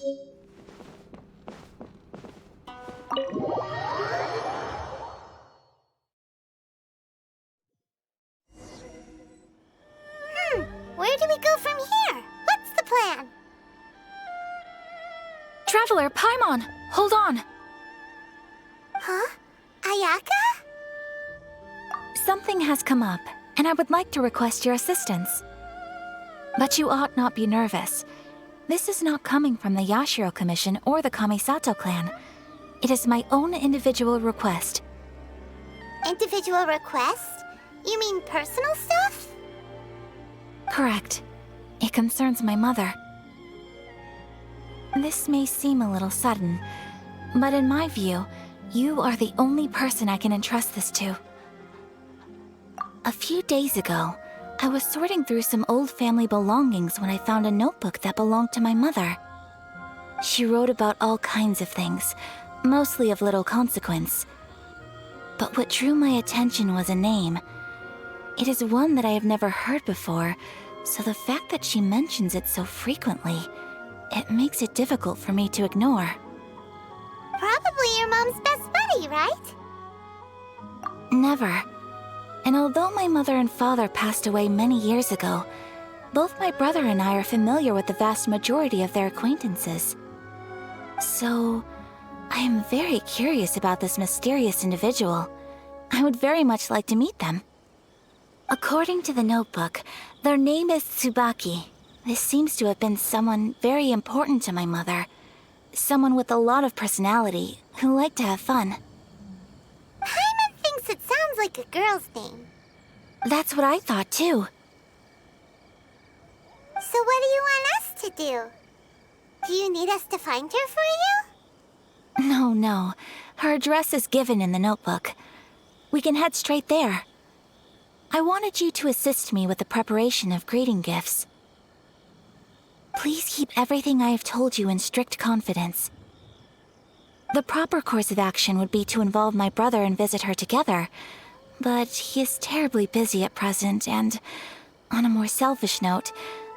Where do we go from here? What's the plan? Traveler, Paimon, hold on. Huh? Ayaka? Something has come up, and I would like to request your assistance. But you ought not be nervous. This is not coming from the Yashiro Commission or the Kamisato clan. It is my own individual request. Individual request? You mean personal stuff? Correct. It concerns my mother. This may seem a little sudden, but in my view, you are the only person I can entrust this to. A few days ago, I was sorting through some old family belongings when I found a notebook that belonged to my mother. She wrote about all kinds of things, mostly of little consequence. But what drew my attention was a name. It is one that I have never heard before, so the fact that she mentions it so frequently, it makes it difficult for me to ignore. Probably your mom's best buddy, right? Never. And although my mother and father passed away many years ago, both my brother and I are familiar with the vast majority of their acquaintances. So, I am very curious about this mysterious individual. I would very much like to meet them. According to the notebook, their name is Tsubaki. This seems to have been someone very important to my mother. Someone with a lot of personality, who liked to have fun. Paimon thinks it sounds like a girl's name. That's what I thought too. So what do you want us to do? Do you need us to find her for you? No. Her address is given in the notebook. We can head straight there. I wanted you to assist me with the preparation of greeting gifts. Please keep everything I have told you in strict confidence. The proper course of action would be to involve my brother and visit her together, but he is terribly busy at present, and on a more selfish note,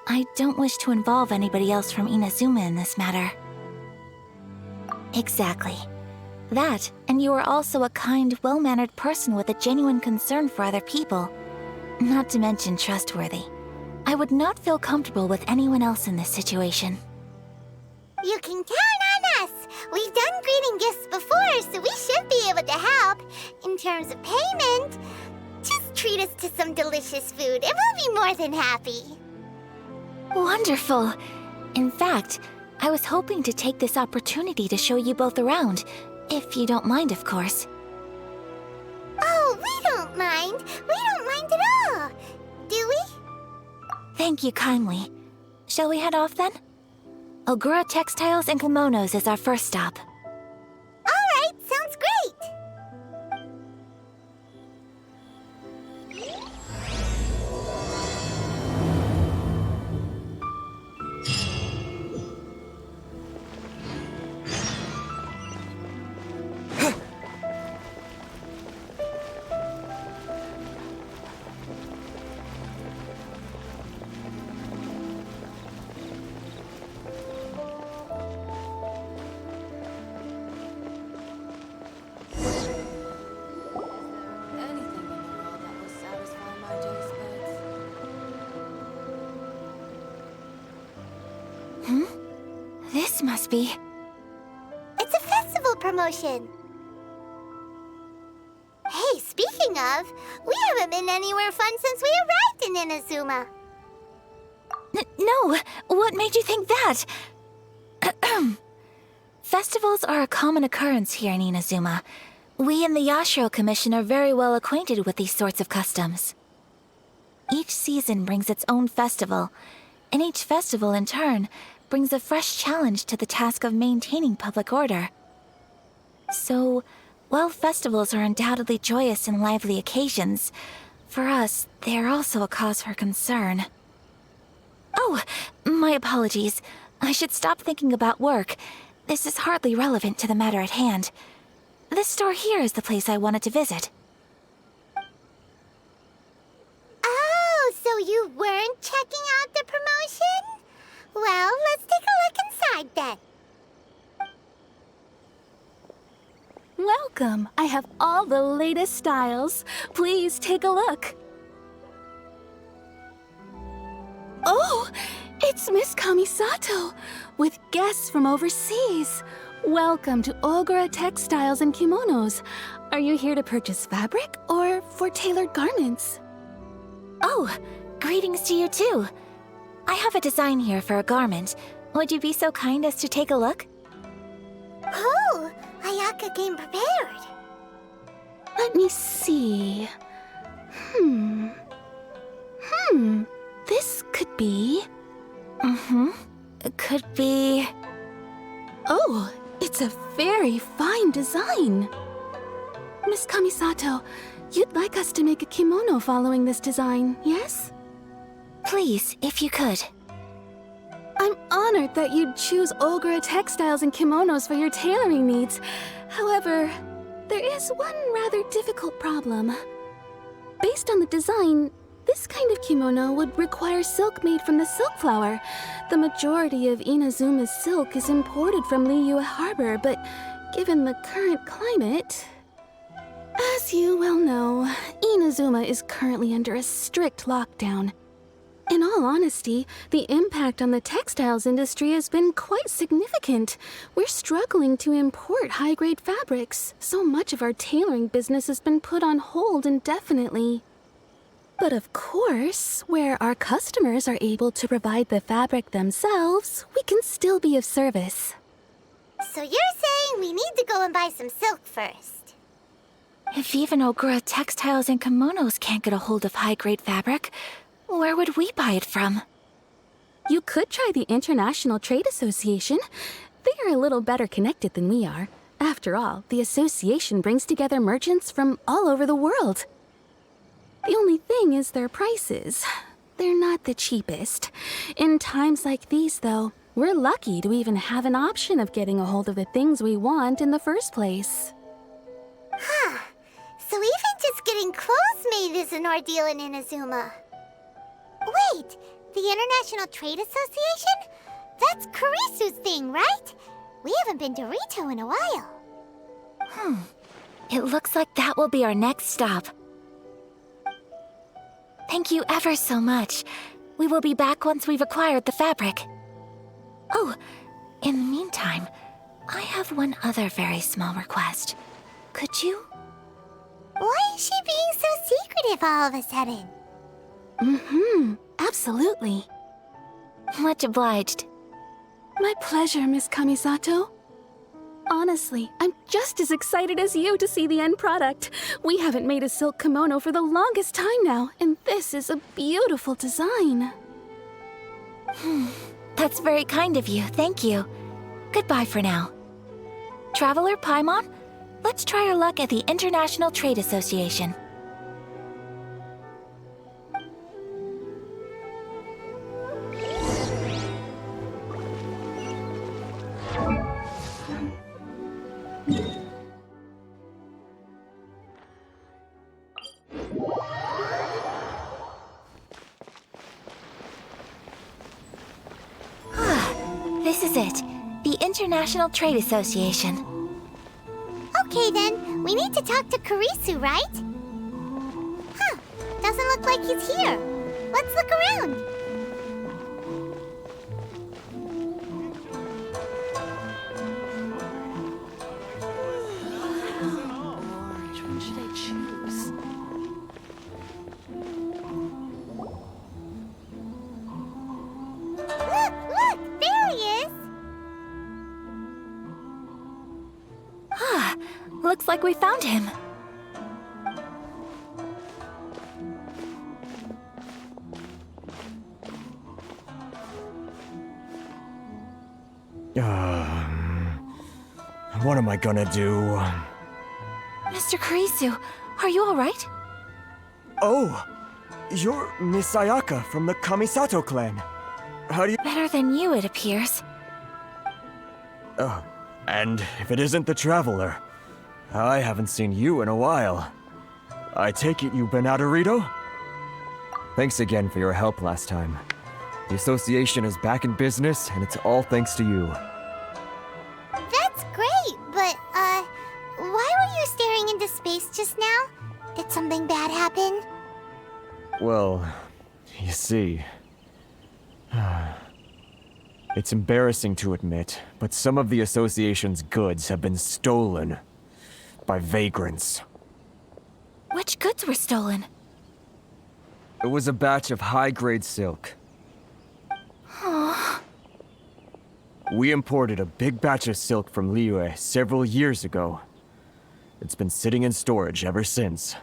I don't wish to involve anybody else from Inazuma in this matter. Exactly. That, and you are also a kind, well-mannered person with a genuine concern for other people. Not to mention trustworthy. I would not feel comfortable with anyone else in this situation. You can count on us! We've done greeting gifts before, so we should be able to help. In terms of payment, just treat us to some delicious food and we'll be more than happy. Wonderful! In fact, I was hoping to take this opportunity to show you both around, if you don't mind, of course. Oh, we don't mind. We don't mind at all. Do we? Thank you kindly. Shall we head off then? Ogura Textiles and Kimonos is our first stop. All right, sounds great. This must be... It's a festival promotion. Hey, speaking of, we haven't been anywhere fun since we arrived in Inazuma. No! What made you think that? Festivals are a common occurrence here in Inazuma. We in the Yashiro Commission are very well acquainted with these sorts of customs. Each season brings its own festival, and each festival, in turn, brings a fresh challenge to the task of maintaining public order. So, while festivals are undoubtedly joyous and lively occasions, for us, they are also a cause for concern. Oh, my apologies. I should stop thinking about work. This is hardly relevant to the matter at hand. This store here is the place I wanted to visit. Oh, so you weren't checking out the promotion? Well, let's take a look inside then. welcome. I have all the latest styles. Please take a look. Oh, it's Miss Kamisato, with guests from overseas. Welcome to Ogura Textiles and Kimonos. Are you here to purchase fabric or for tailored garments? Oh, greetings to you too. I have a design here for a garment. Would you be so kind as to take a look? Oh, Ayaka came prepared. Let me see. This could be... It could be... Oh, it's a very fine design. Miss Kamisato, you'd like us to make a kimono following this design, yes? Please, if you could. I'm honored that you'd choose Ogura Textiles and Kimonos for your tailoring needs. However, there is one rather difficult problem. Based on the design, this kind of kimono would require silk made from the silk flower. The majority of Inazuma's silk is imported from Liyue Harbor, but given the current climate... As you well know, Inazuma is currently under a strict lockdown. In all honesty, the impact on the textiles industry has been quite significant. We're struggling to import high-grade fabrics. So much of our tailoring business has been put on hold indefinitely. But of course, where our customers are able to provide the fabric themselves, we can still be of service. So you're saying we need to go and buy some silk first? If even Ogura Textiles and Kimonos can't get a hold of high-grade fabric, where would we buy it from? You could try the International Trade Association. They are a little better connected than we are. After all, the association brings together merchants from all over the world. The only thing is their prices. They're not the cheapest. In times like these, though, we're lucky to even have an option of getting a hold of the things we want in the first place. Huh. So even just getting clothes made is an ordeal in Inazuma. Wait, the International Trade Association? That's Kurisu's thing, right? We haven't been to Ritou in a while. It looks like that will be our next stop. Thank you ever so much. We will be back once we've acquired the fabric. Oh, in the meantime, I have one other very small request. Could you? Why is she being so secretive all of a sudden? Absolutely. Much obliged. My pleasure, Miss Kamisato. Honestly, I'm just as excited as you to see the end product. We haven't made a silk kimono for the longest time now, and this is a beautiful design. That's very kind of you, thank you. Goodbye for now. Traveler Paimon, let's try our luck at the International Trade Association. This is it, the International Trade Association. Okay then, we need to talk to Kurisu, right? Huh, doesn't look like he's here. Let's look around. Which one should I choose? Look, there he is. Looks like we found him. What am I gonna do? Mr. Kurisu, are you all right? Oh, you're Miss Ayaka from the Kamisato clan. How do you... Better than you, it appears. And if it isn't the Traveler, I haven't seen you in a while. I take it you've been out of Ritou? Thanks again for your help last time. The association is back in business, and it's all thanks to you. That's great, but, why were you Well, you see, it's embarrassing to admit, but some of the association's goods have been stolen by vagrants. Which goods were stolen? It was a batch of high-grade silk. We imported a big batch of silk from Liyue several years ago. It's been sitting in storage ever since.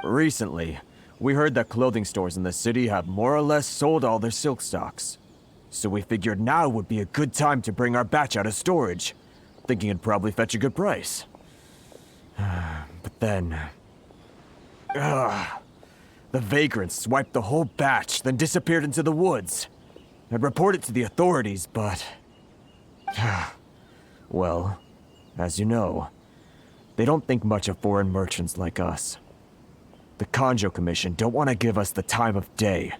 Recently, we heard that clothing stores in the city have more or less sold all their silk stocks. So we figured now would be a good time to bring our batch out of storage, thinking it'd probably fetch a good price. But then... the vagrants swiped the whole batch, then disappeared into the woods. I'd report it to the authorities, but... well, as you know, they don't think much of foreign merchants like us. The Kanjo Commission don't want to give us the time of day.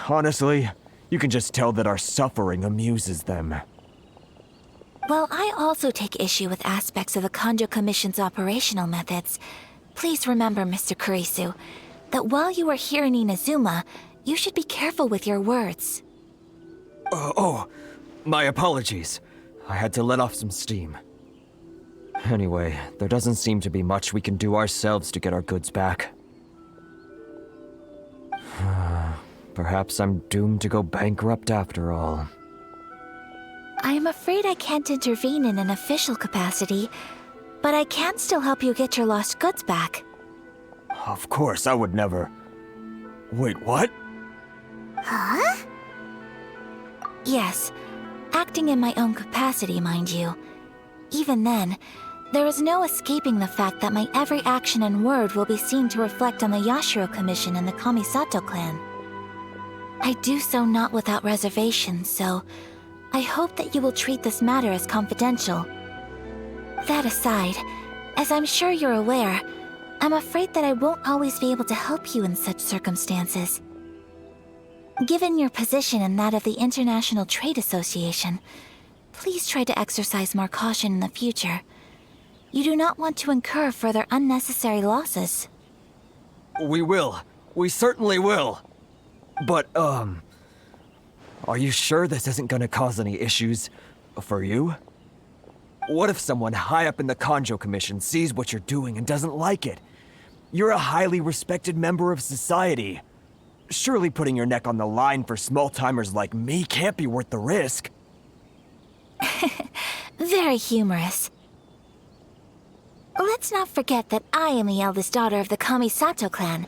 Honestly, you can just tell that our suffering amuses them. Well, I also take issue with aspects of the Kanjo Commission's operational methods. Please remember, Mr. Kurisu, that while you are here in Inazuma, you should be careful with your words. My apologies. I had to let off some steam. Anyway, there doesn't seem to be much we can do ourselves to get our goods back. Perhaps I'm doomed to go bankrupt after all. I am afraid I can't intervene in an official capacity, but I can still help you get your lost goods back. Of course, I would never... Wait, what? Huh? Yes, acting in my own capacity, mind you. Even then, there is no escaping the fact that my every action and word will be seen to reflect on the Yashiro Commission and the Kamisato clan. I do so not without reservation, so I hope that you will treat this matter as confidential. That aside, as I'm sure you're aware, I'm afraid that I won't always be able to help you in such circumstances. Given your position and that of the International Trade Association, please try to exercise more caution in the future. You do not want to incur further unnecessary losses. We will. We certainly will. But, are you sure this isn't gonna cause any issues for you? What if someone high up in the Kanjo Commission sees what you're doing and doesn't like it? You're a highly respected member of society. Surely putting your neck on the line for small-timers like me can't be worth the risk. Very humorous. Let's not forget that I am the eldest daughter of the Kamisato clan.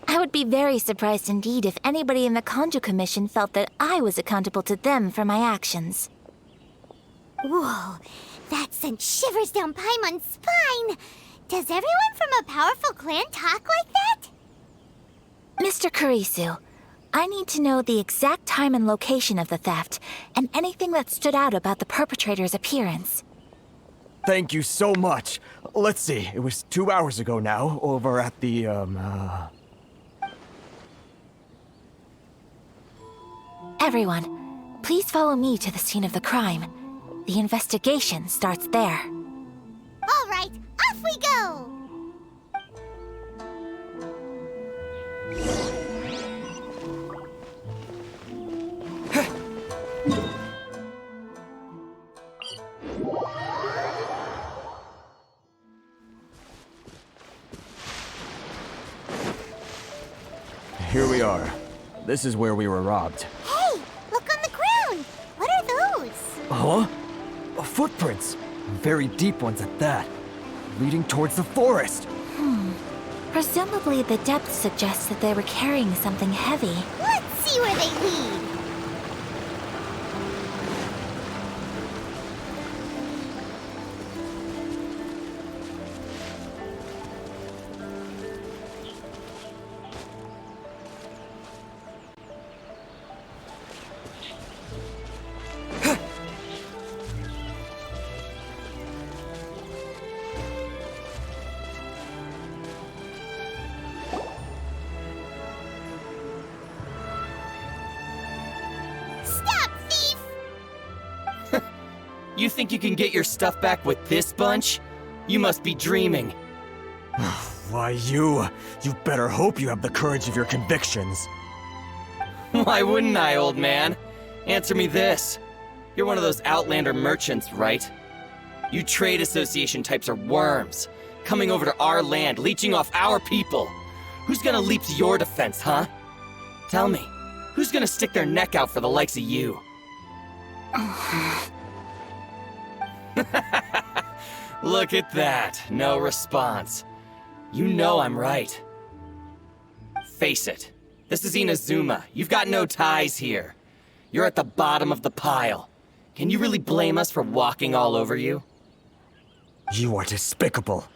I would be very surprised indeed if anybody in the Kanjo Commission felt that I was accountable to them for my actions. Whoa, that sent shivers down Paimon's spine. Does everyone from a powerful clan talk like that? Mr. Kurisu, I need to know the exact time and location of the theft, and anything that stood out about the perpetrator's appearance. Thank you so much. Let's see, it was 2 hours ago now, over at the, Everyone, please follow me to the scene of the crime. The investigation starts there. All right, off we go! Here we are. This is where we were robbed. Hey, look on the ground! What are those? Huh? Footprints. Very deep ones at that. Leading towards the forest. Presumably the depth suggests that they were carrying something heavy. Let's see where they lead. You think you can get your stuff back with this bunch? You must be dreaming. Why, you better hope you have the courage of your convictions. Why wouldn't I, old man? Answer me this. You're one of those Outlander merchants, right? You trade association types are worms, coming over to our land, leeching off our people. Who's gonna leap to your defense, huh? Tell me, who's gonna stick their neck out for the likes of you? Look at that, no response. You know I'm right. Face it, this is Inazuma. You've got no ties here. You're at the bottom of the pile. Can you really blame us for walking all over you? You are despicable.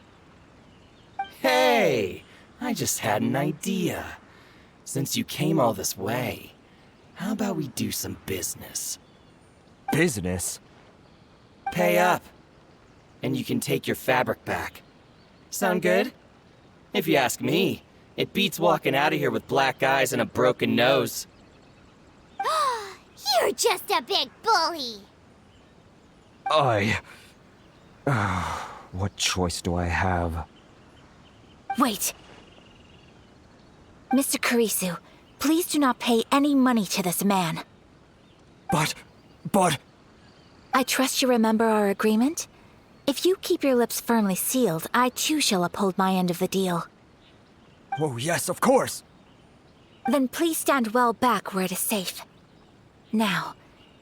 Hey, I just had an idea. Since you came all this way, how about we do some business? Business? Pay up, and you can take your fabric back. Sound good? If you ask me, it beats walking out of here with black eyes and a broken nose. You're just a big bully. What choice do I have? Wait. Mr. Kurisu, please do not pay any money to this man. But... I trust you remember our agreement? If you keep your lips firmly sealed, I too shall uphold my end of the deal. Oh, yes, of course. Then please stand well back where it is safe. Now,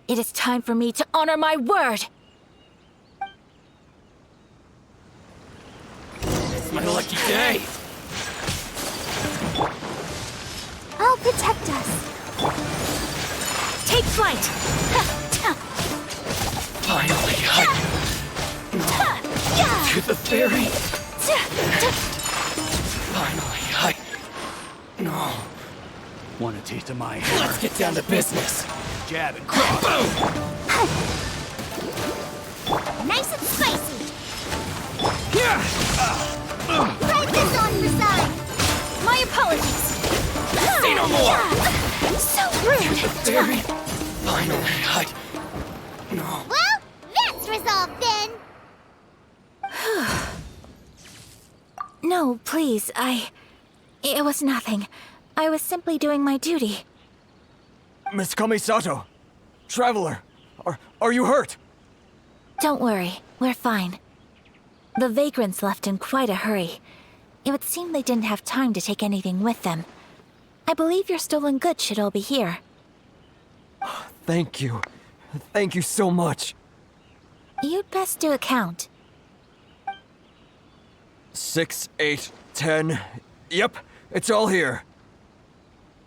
it is time for me to honor my word! It's my lucky day! I'll protect us. Take flight! Finally, to the ferry! Finally, No. Want a taste of my hair? Let's get down to business! Jab and cross. Boom! Nice and spicy. Right this on your side. My apologies! Say no more! So rude! The ferry! Finally, No. Well, that's resolved then. No, please, It was nothing. I was simply doing my duty. Miss Kamisato, traveler, are you hurt? Don't worry, we're fine. The vagrants left in quite a hurry. It would seem they didn't have time to take anything with them. I believe your stolen goods should all be here. Thank you. Thank you so much. You'd best do a count. 6, 8, 10. Yep, it's all here.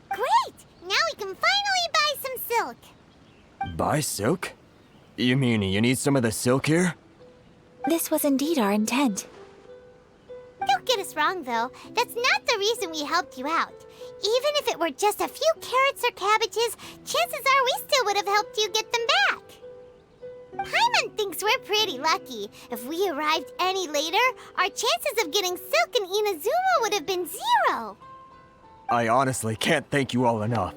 Great! Now we can finally buy some silk. Buy silk? You mean you need some of the silk here? This was indeed our intent. Don't get us wrong, though. That's not the reason we helped you out. Even if it were just a few carrots or cabbages, chances are we still would have helped you get them back. Paimon thinks we're pretty lucky. If we arrived any later, our chances of getting silk in Inazuma would have been 0. I honestly can't thank you all enough.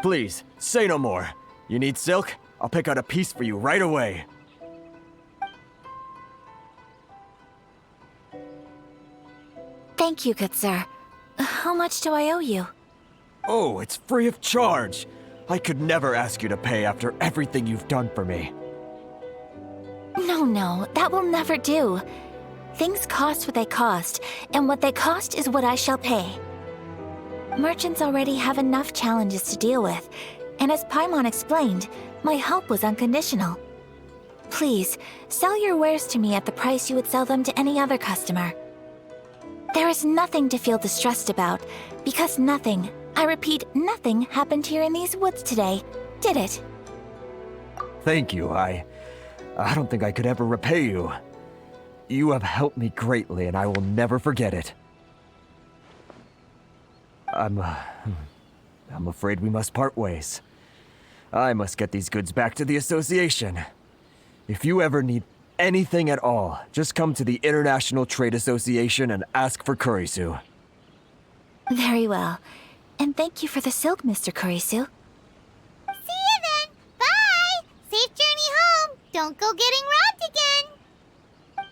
Please, say no more. You need silk? I'll pick out a piece for you right away. Thank you, good sir. How much do I owe you? Oh, it's free of charge. I could never ask you to pay after everything you've done for me. No, that will never do. Things cost what they cost, and what they cost is what I shall pay. Merchants already have enough challenges to deal with, and as Paimon explained, my help was unconditional. Please, sell your wares to me at the price you would sell them to any other customer. There is nothing to feel distressed about, because nothing, I repeat, nothing happened here in these woods today, did it? Thank you. I don't think I could ever repay you. You have helped me greatly, and I will never forget it. I'm afraid we must part ways. I must get these goods back to the association. If you ever need anything at all, just come to the International Trade Association and ask for Kurisu. Very well. And thank you for the silk, Mr. Kurisu. See you then. Bye. Safe journey home. Don't go getting robbed again.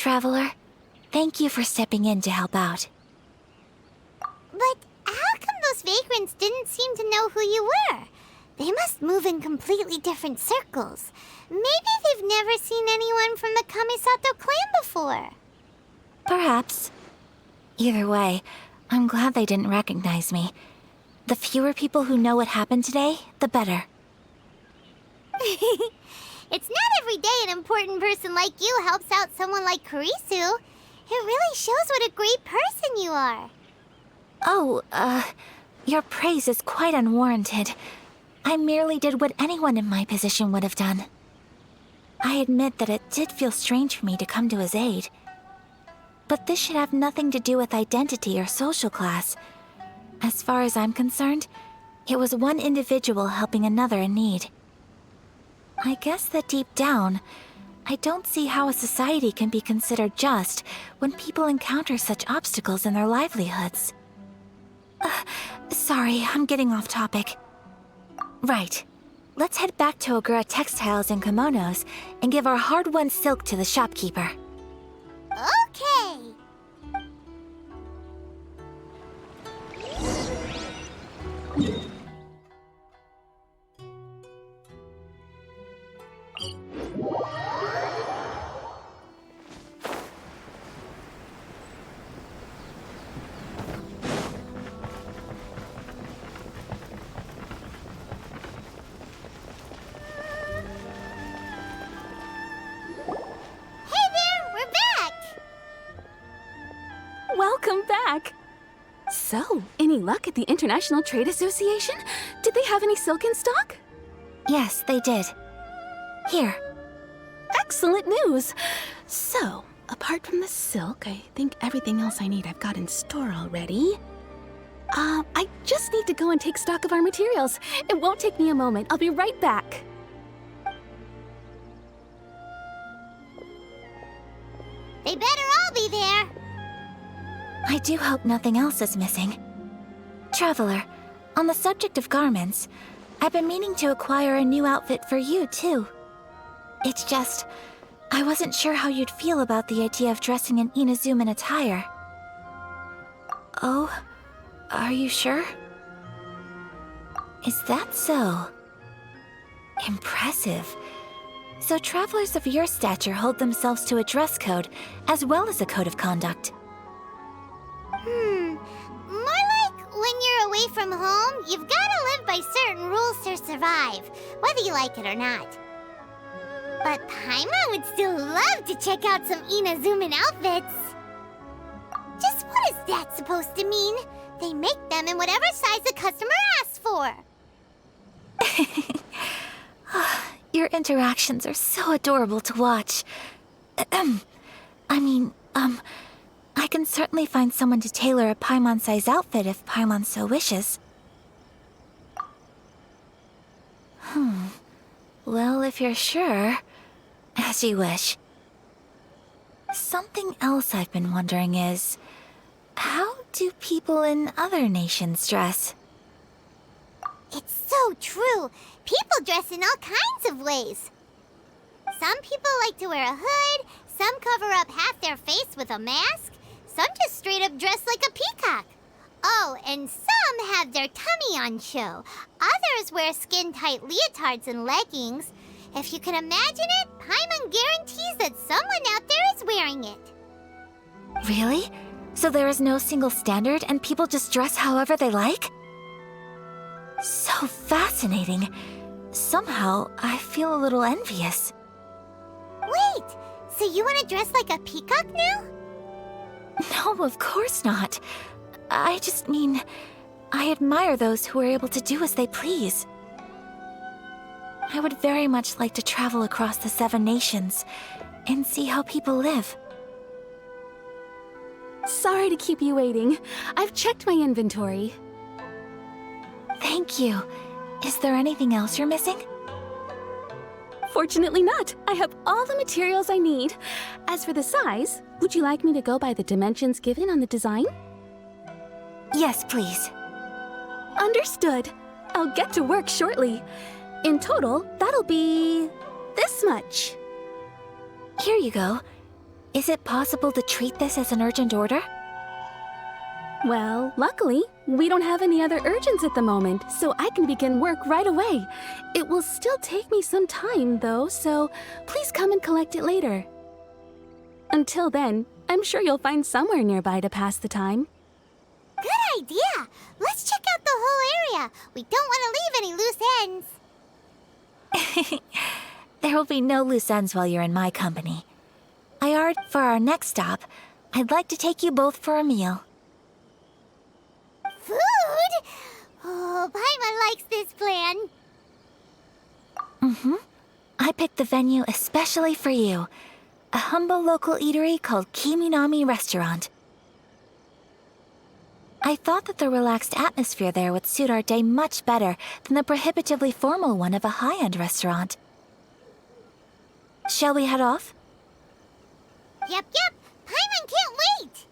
Traveler. Thank you for stepping in to help out. But how come those vagrants didn't seem to know who you were? They must move in completely different circles. Maybe they've never seen anyone from the Kamisato clan before. Perhaps. Either way, I'm glad they didn't recognize me. The fewer people who know what happened today, the better. It's not every day an important person like you helps out someone like Kurisu. It really shows what a great person you are. Oh, your praise is quite unwarranted. I merely did what anyone in my position would have done. I admit that it did feel strange for me to come to his aid. But this should have nothing to do with identity or social class. As far as I'm concerned, it was one individual helping another in need. I guess that deep down, I don't see how a society can be considered just when people encounter such obstacles in their livelihoods. Sorry, I'm getting off topic. Right. Let's head back to Ogura Textiles and Kimonos and give our hard-won silk to the shopkeeper. Okay. Welcome back! So, any luck at the International Trade Association? Did they have any silk in stock? Yes, they did. Here. Excellent news! So, apart from the silk, I think everything else I need I've got in store already. I just need to go and take stock of our materials. It won't take me a moment. I'll be right back. They better all be there. I do hope nothing else is missing. Traveler, on the subject of garments, I've been meaning to acquire a new outfit for you, too. It's just, I wasn't sure how you'd feel about the idea of dressing in Inazuman attire. Oh, are you sure? Is that so? Impressive. So travelers of your stature hold themselves to a dress code, as well as a code of conduct. More like when you're away from home, you've gotta live by certain rules to survive, whether you like it or not. But Paimon would still love to check out some Inazuman outfits. Just what is that supposed to mean? They make them in whatever size the customer asks for. Your interactions are so adorable to watch. I can certainly find someone to tailor a Paimon-size outfit if Paimon so wishes. Well, if you're sure, as you wish. Something else I've been wondering is, how do people in other nations dress? It's so true. People dress in all kinds of ways. Some people like to wear a hood, some cover up half their face with a mask, some just straight up dress like a peacock. Oh, and some have their tummy on show. Others wear skin-tight leotards and leggings. If you can imagine it, Paimon guarantees that someone out there is wearing it. Really? So there is no single standard and people just dress however they like? So fascinating. Somehow, I feel a little envious. Wait, so you want to dress like a peacock now? No, of course not. I just mean, I admire those who are able to do as they please. I would very much like to travel across the 7 nations and see how people live. Sorry to keep you waiting. I've checked my inventory. Thank you. Is there anything else you're missing? Fortunately not. I have all the materials I need. As for the size, would you like me to go by the dimensions given on the design? Yes, please. Understood. I'll get to work shortly. In total, that'll be this much. Here you go. Is it possible to treat this as an urgent order? Well, luckily, we don't have any other urgents at the moment, so I can begin work right away. It will still take me some time, though, so please come and collect it later. Until then, I'm sure you'll find somewhere nearby to pass the time. Good idea! Let's check out the whole area. We don't want to leave any loose ends. There will be no loose ends while you're in my company. Ayard, for our next stop, I'd like to take you both for a meal. Food? Oh, Paimon likes this plan. I picked the venue especially for you. A humble local eatery called Kiminami Restaurant. I thought that the relaxed atmosphere there would suit our day much better than the prohibitively formal one of a high-end restaurant. Shall we head off? Yep. Paimon can't wait!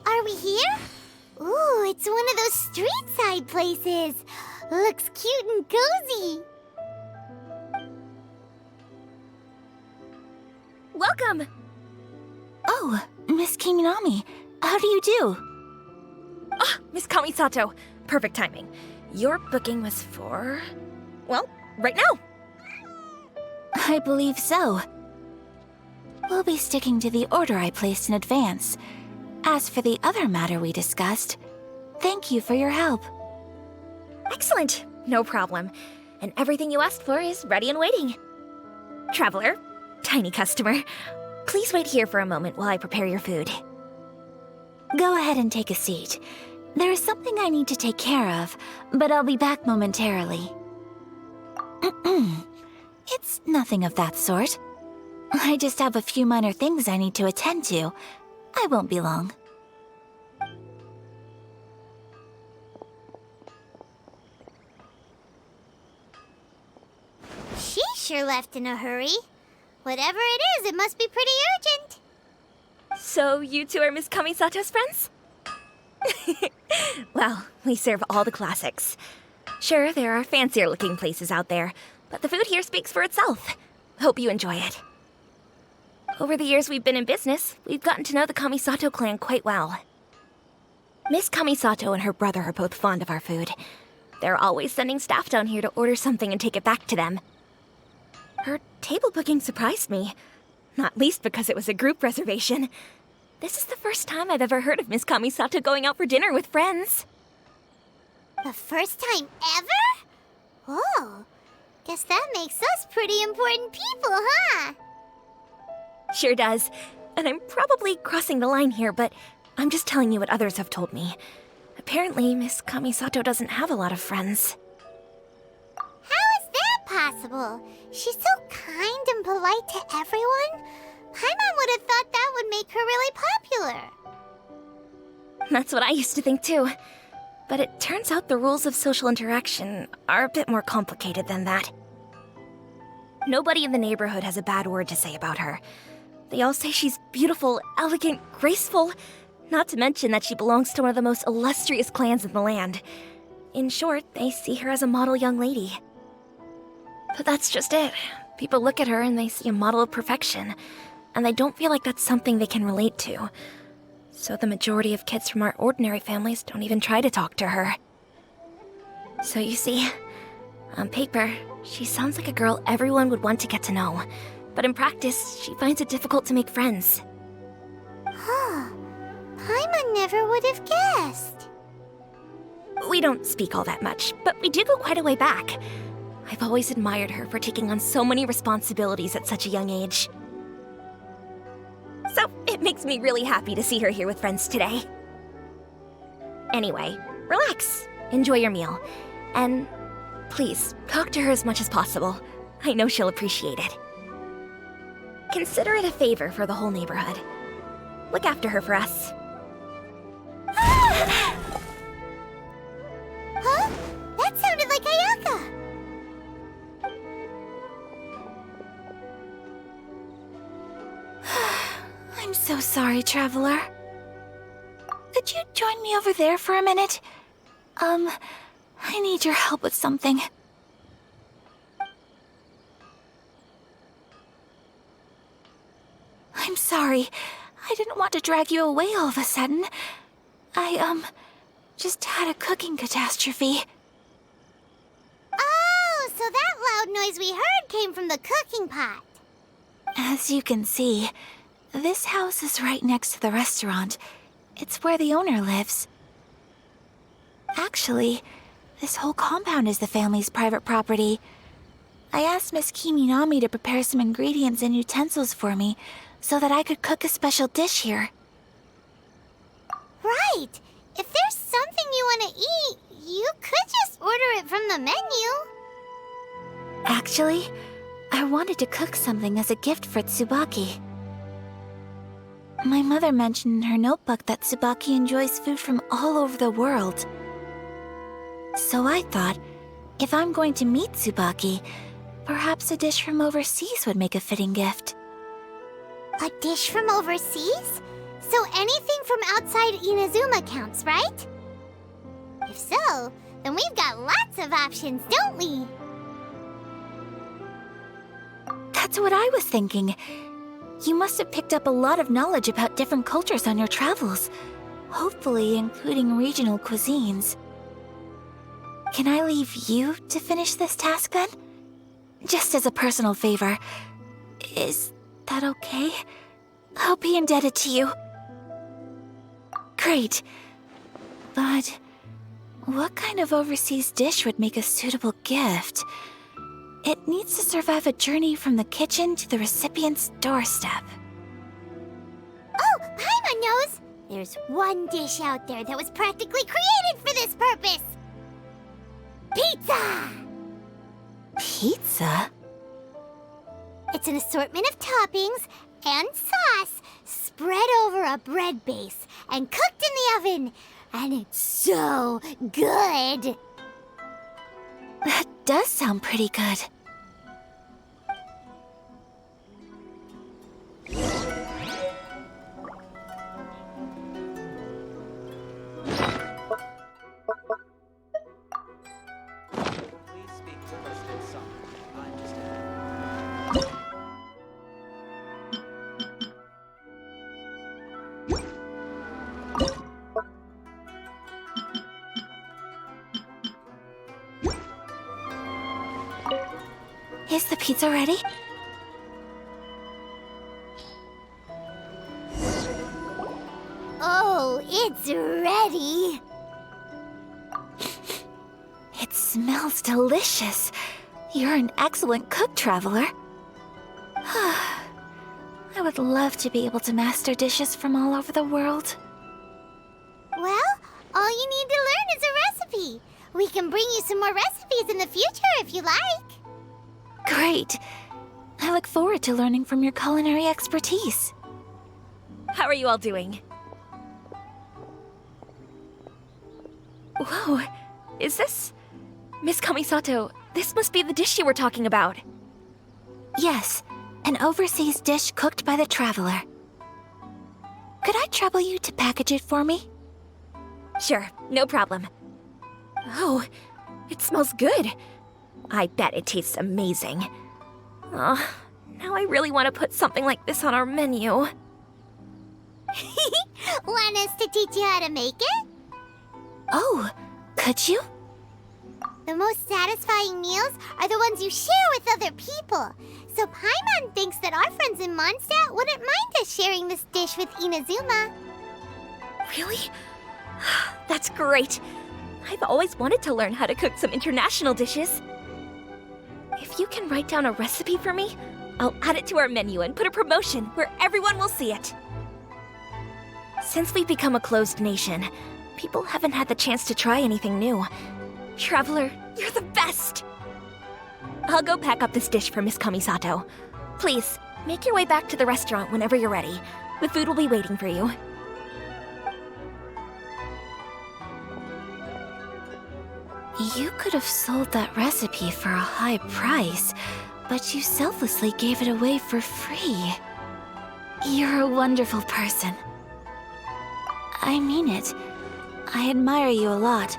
Are we here? Ooh, it's one of those street-side places. Looks cute and cozy. Welcome! Oh, Miss Kiminami, how do you do? Ah, Miss Kamisato. Perfect timing. Your booking was for... well, right now. I believe so. We'll be sticking to the order I placed in advance. As for the other matter we discussed, thank you for your help. Excellent. No problem. And everything you asked for is ready and waiting. Traveler, tiny customer, please wait here for a moment while I prepare your food. Go ahead and take a seat. There is something I need to take care of, but I'll be back momentarily. It's nothing of that sort. I just have a few minor things I need to attend to. I won't be long. She sure left in a hurry. Whatever it is, it must be pretty urgent. So you two are Miss Kamisato's friends? Well, we serve all the classics. Sure, there are fancier-looking places out there, but the food here speaks for itself. Hope you enjoy it. Over the years we've been in business, we've gotten to know the Kamisato clan quite well. Miss Kamisato and her brother are both fond of our food. They're always sending staff down here to order something and take it back to them. Her table booking surprised me, not least because it was a group reservation. This is the first time I've ever heard of Miss Kamisato going out for dinner with friends. The first time ever? Oh, guess that makes us pretty important people, huh? Sure does. And I'm probably crossing the line here, but I'm just telling you what others have told me. Apparently, Miss Kamisato doesn't have a lot of friends. How is that possible? She's so kind and polite to everyone. Paimon would have thought that would make her really popular. That's what I used to think too. But it turns out the rules of social interaction are a bit more complicated than that. Nobody in the neighborhood has a bad word to say about her. They all say she's beautiful, elegant, graceful, not to mention that she belongs to one of the most illustrious clans in the land. In short, they see her as a model young lady. But that's just it. People look at her and they see a model of perfection, and they don't feel like that's something they can relate to. So the majority of kids from our ordinary families don't even try to talk to her. So you see, on paper, she sounds like a girl everyone would want to get to know. But in practice, she finds it difficult to make friends. Huh. Paimon never would have guessed. We don't speak all that much, but we do go quite a way back. I've always admired her for taking on so many responsibilities at such a young age. So, it makes me really happy to see her here with friends today. Anyway, relax, enjoy your meal, and please, talk to her as much as possible. I know she'll appreciate it. Consider it a favor for the whole neighborhood. Look after her for us. Huh? That sounded like Ayaka! I'm so sorry, traveler. Could you join me over there for a minute? I need your help with something. I'm sorry. I didn't want to drag you away all of a sudden. I, just had a cooking catastrophe. Oh, so that loud noise we heard came from the cooking pot. As you can see, this house is right next to the restaurant. It's where the owner lives. Actually, this whole compound is the family's private property. I asked Miss Kiminami to prepare some ingredients and utensils for me so that I could cook a special dish here. Right. If there's something you want to eat, you could just order it from the menu. Actually, I wanted to cook something as a gift for Tsubaki. My mother mentioned in her notebook that Tsubaki enjoys food from all over the world. So I thought, if I'm going to meet Tsubaki, perhaps a dish from overseas would make a fitting gift. A dish from overseas? So anything from outside Inazuma counts, right? If so, then we've got lots of options, don't we? That's what I was thinking. You must have picked up a lot of knowledge about different cultures on your travels, hopefully including regional cuisines. Can I leave you to finish this task then? Just as a personal favor. Is that okay? I'll be indebted to you. Great. But what kind of overseas dish would make a suitable gift? It needs to survive a journey from the kitchen to the recipient's doorstep. Oh, Paimon knows! There's one dish out there that was practically created for this purpose! Pizza! Pizza? It's an assortment of toppings and sauce spread over a bread base and cooked in the oven. And it's so good! That does sound pretty good. Is the pizza ready? Oh, it's ready! It smells delicious. You're an excellent cook, traveler. I would love to be able to master dishes from all over the world. Well, all you need to learn is a recipe. We can bring you some more recipes in the future if you like. Great. I look forward to learning from your culinary expertise. How are you all doing? Whoa, is this... Miss Kamisato, this must be the dish you were talking about. Yes, an overseas dish cooked by the traveler. Could I trouble you to package it for me? Sure, no problem. Oh, it smells good. I bet it tastes amazing. Now I really want to put something like this on our menu. Want us to teach you how to make it? Oh, could you? The most satisfying meals are the ones you share with other people. So Paimon thinks that our friends in Mondstadt wouldn't mind us sharing this dish with Inazuma. Really? That's great. I've always wanted to learn how to cook some international dishes. If you can write down a recipe for me, I'll add it to our menu and put a promotion where everyone will see it. Since we've become a closed nation, people haven't had the chance to try anything new. Traveler, you're the best! I'll go pack up this dish for Miss Kamisato. Please, make your way back to the restaurant whenever you're ready. The food will be waiting for you. You could have sold that recipe for a high price, but you selflessly gave it away for free. You're a wonderful person. I mean it. I admire you a lot,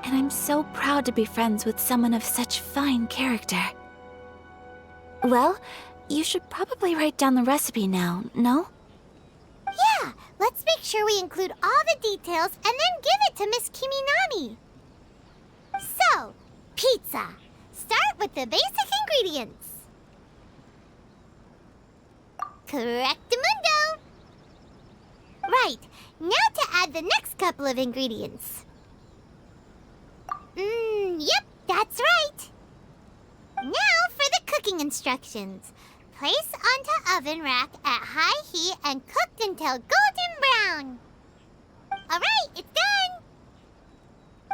and I'm so proud to be friends with someone of such fine character. Well, you should probably write down the recipe now, no? Yeah, let's make sure we include all the details and then give it to Miss Kiminami. So, pizza. Start with the basic ingredients. Correctamundo! Right, now to add the next couple of ingredients. Yep, that's right. Now for the cooking instructions. Place onto oven rack at high heat and cooked until golden brown. Alright, it's done!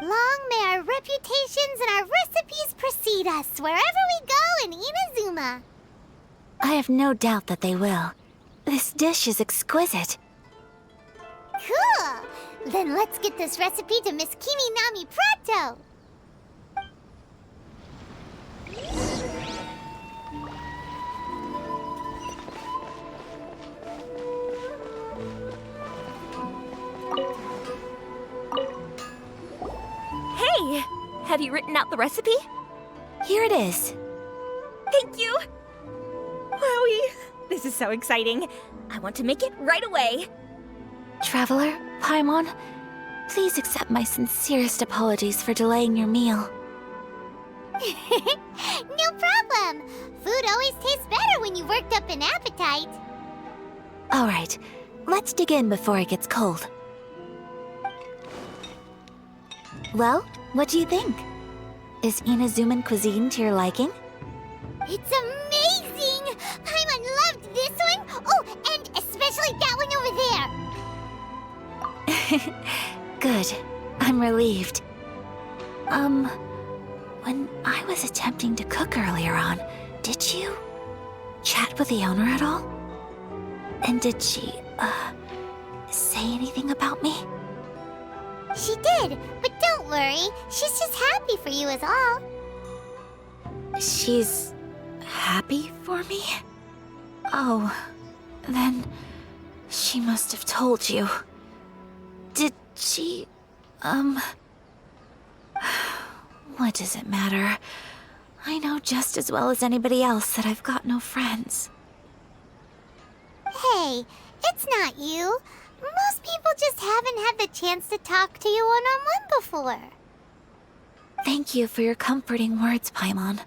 Long may our reputations and our recipes precede us wherever we go in Inazuma. I have no doubt that they will. This dish is exquisite. Cool! Then let's get this recipe to Miss Kiminami pronto! Hey! Have you written out the recipe? Here it is. Thank you! Wowie! This is so exciting. I want to make it right away. Traveler, Paimon, please accept my sincerest apologies for delaying your meal. No problem! Food always tastes better when you've worked up an appetite. All right, let's dig in before it gets cold. Well, what do you think? Is Inazuman cuisine to your liking? It's amazing! Paimon loved this one! Oh, and especially that one over there! Good. I'm relieved. When I was attempting to cook earlier on, did you chat with the owner at all? And did she, say anything about me? She did, but don't worry. She's just happy for you is all. She's happy for me? Oh, then she must have told you. Did she, What does it matter? I know just as well as anybody else that I've got no friends. Hey, it's not you. Most people just haven't had the chance to talk to you one-on-one before. Thank you for your comforting words, Paimon.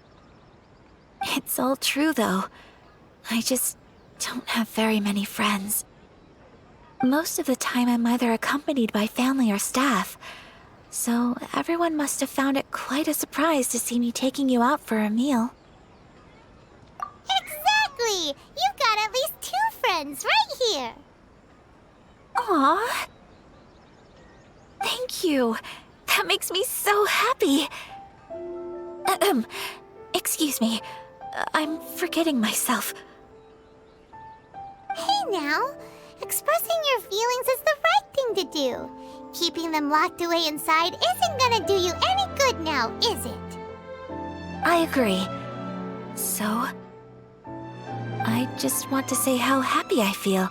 It's all true, though. I just don't have very many friends. Most of the time I'm either accompanied by family or staff, so everyone must have found it quite a surprise to see me taking you out for a meal. Exactly! You've got at least 2 friends right here. Aww. Thank you. That makes me so happy. Excuse me. I'm forgetting myself. Hey now, expressing your feelings is the right thing to do. Keeping them locked away inside isn't gonna do you any good now, is it? I agree. So, I just want to say how happy I feel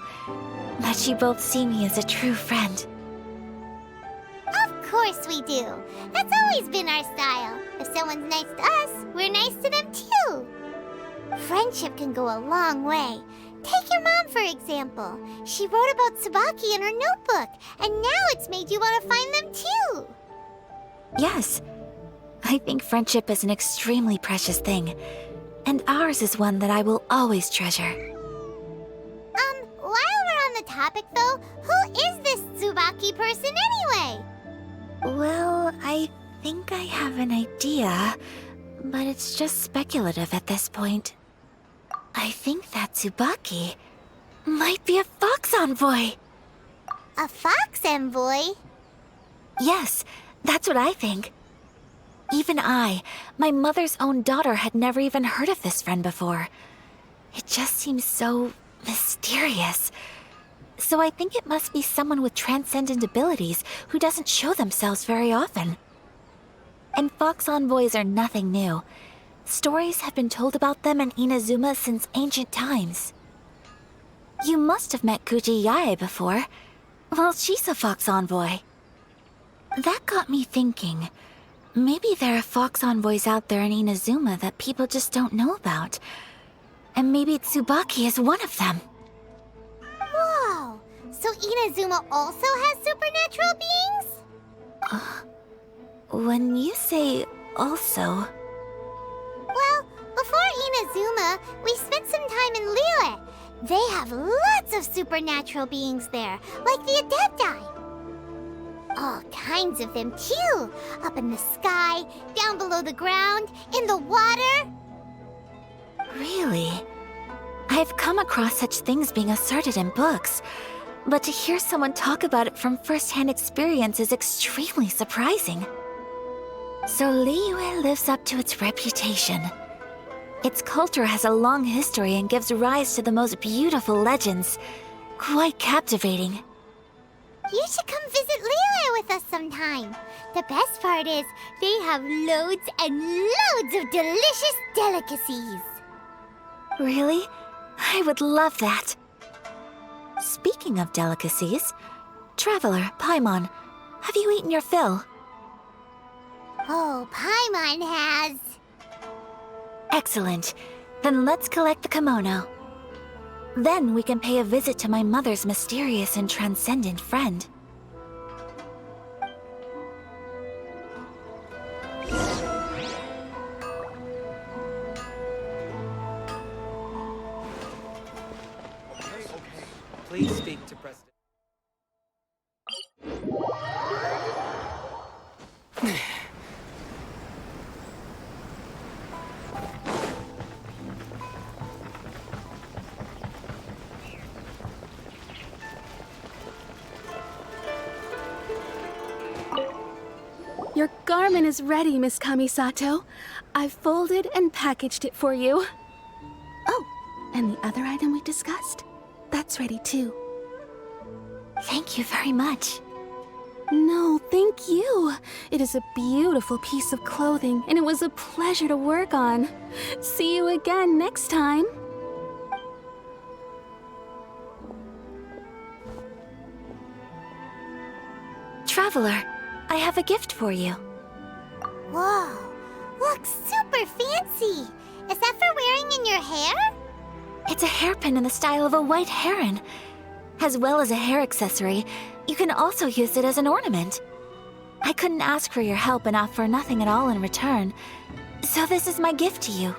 that you both see me as a true friend. Of course we do. That's always been our style. If someone's nice to us, we're nice to them too. Friendship can go a long way. Take your mom, for example. She wrote about Tsubaki in her notebook, and now it's made you want to find them too. Yes. I think friendship is an extremely precious thing, and ours is one that I will always treasure. While we're on the topic though, who is this Tsubaki person anyway? Well, I think I have an idea, but it's just speculative at this point. I think that Tsubaki might be a fox envoy. A fox envoy? Yes, that's what I think. Even I, my mother's own daughter, had never even heard of this friend before. It just seems so mysterious. So I think it must be someone with transcendent abilities who doesn't show themselves very often. And fox envoys are nothing new. Stories have been told about them in Inazuma since ancient times. You must have met Kuji Yae before. Well, she's a fox envoy. That got me thinking. Maybe there are fox envoys out there in Inazuma that people just don't know about. And maybe Tsubaki is one of them. Whoa! So Inazuma also has supernatural beings? When you say also... Well, before Inazuma, we spent some time in Liyue. They have lots of supernatural beings there, like the Adepti. All kinds of them too. Up in the sky, down below the ground, in the water. Really? I've come across such things being asserted in books, but to hear someone talk about it from first-hand experience is extremely surprising. So Liyue lives up to its reputation. Its culture has a long history and gives rise to the most beautiful legends. Quite captivating. You should come visit Liyue with us sometime. The best part is, they have loads and loads of delicious delicacies. Really? I would love that. Speaking of delicacies, Traveler, Paimon, have you eaten your fill? Oh, Paimon has. Excellent. Then let's collect the kimono. Then we can pay a visit to my mother's mysterious and transcendent friend. Please speak to President. Your garment is ready, Miss Kamisato. I've folded and packaged it for you. Oh, and the other item we discussed? That's ready too. Thank you very much. No, thank you. It is a beautiful piece of clothing, and it was a pleasure to work on. See you again next time. Traveler, I have a gift for you. Whoa, looks super fancy. Is that for wearing in your hair? It's a hairpin in the style of a white heron. As well as a hair accessory, you can also use it as an ornament. I couldn't ask for your help and offer nothing at all in return, so this is my gift to you.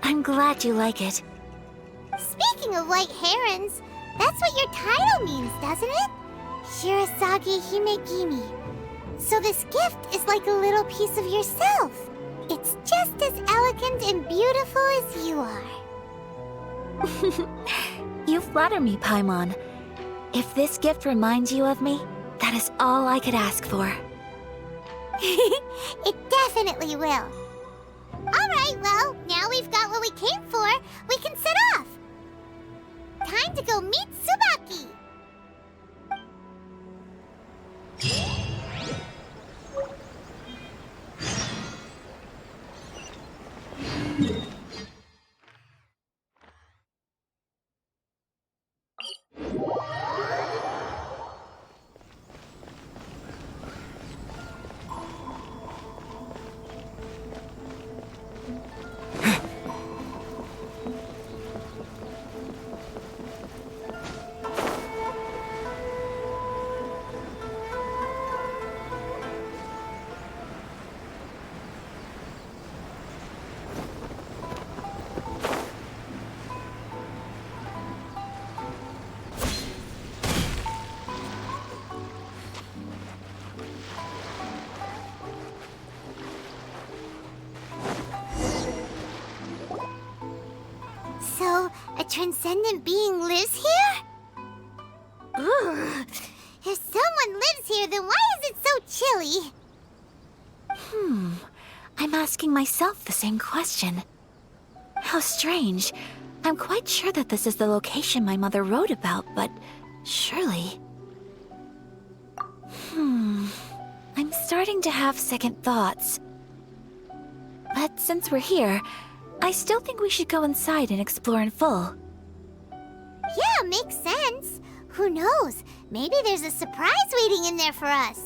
I'm glad you like it. Speaking of white herons, that's what your title means, doesn't it? Shirasagi Himegimi. So this gift is like a little piece of yourself. It's just as elegant and beautiful as you are. You flatter me, Paimon. If this gift reminds you of me, that is all I could ask for. It definitely will. Alright, well, now we've got what we came for, we can set off. Time to go meet Tsubaki. transcendent being lives here? Ugh. If someone lives here, then why is it so chilly? I'm asking myself the same question. How strange. I'm quite sure that this is the location my mother wrote about, but surely... I'm starting to have second thoughts. But since we're here, I still think we should go inside and explore in full. Yeah, makes sense. Who knows? Maybe there's a surprise waiting in there for us.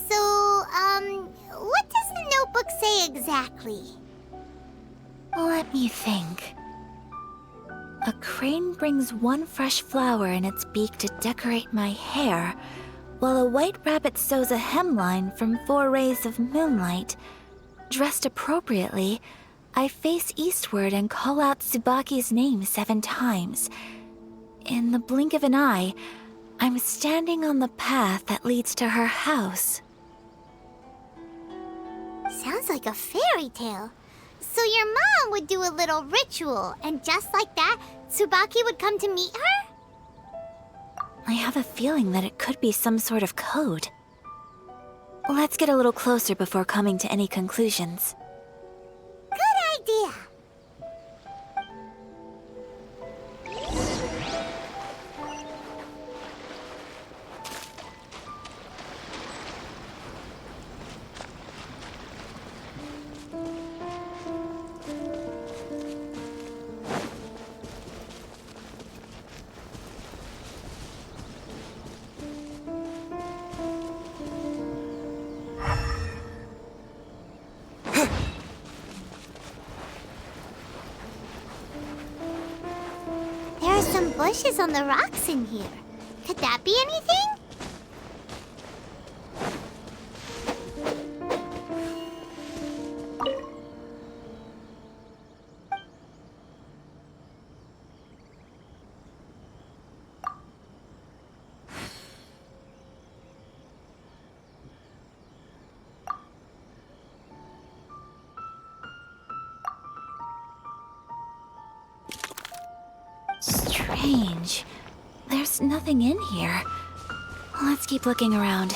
So, what does the notebook say exactly? Let me think. A crane brings one fresh flower in its beak to decorate my hair, while a white rabbit sews a hemline from 4 rays of moonlight. Dressed appropriately, I face eastward and call out Tsubaki's name 7 times. In the blink of an eye, I'm standing on the path that leads to her house. Sounds like a fairy tale. So your mom would do a little ritual, and just like that, Tsubaki would come to meet her? I have a feeling that it could be some sort of code. Let's get a little closer before coming to any conclusions. Good idea. There are some bushes on the rocks in here. Could that be anything? Strange. There's nothing in here. Let's keep looking around.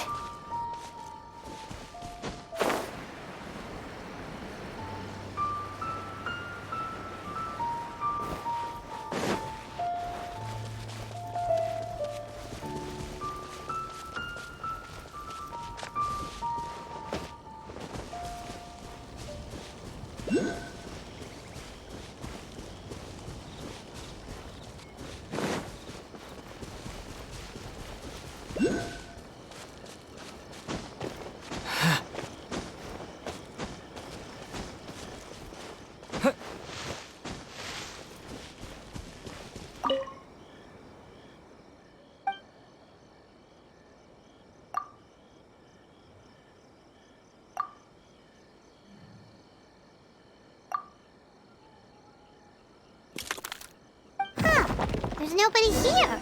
There's nobody here.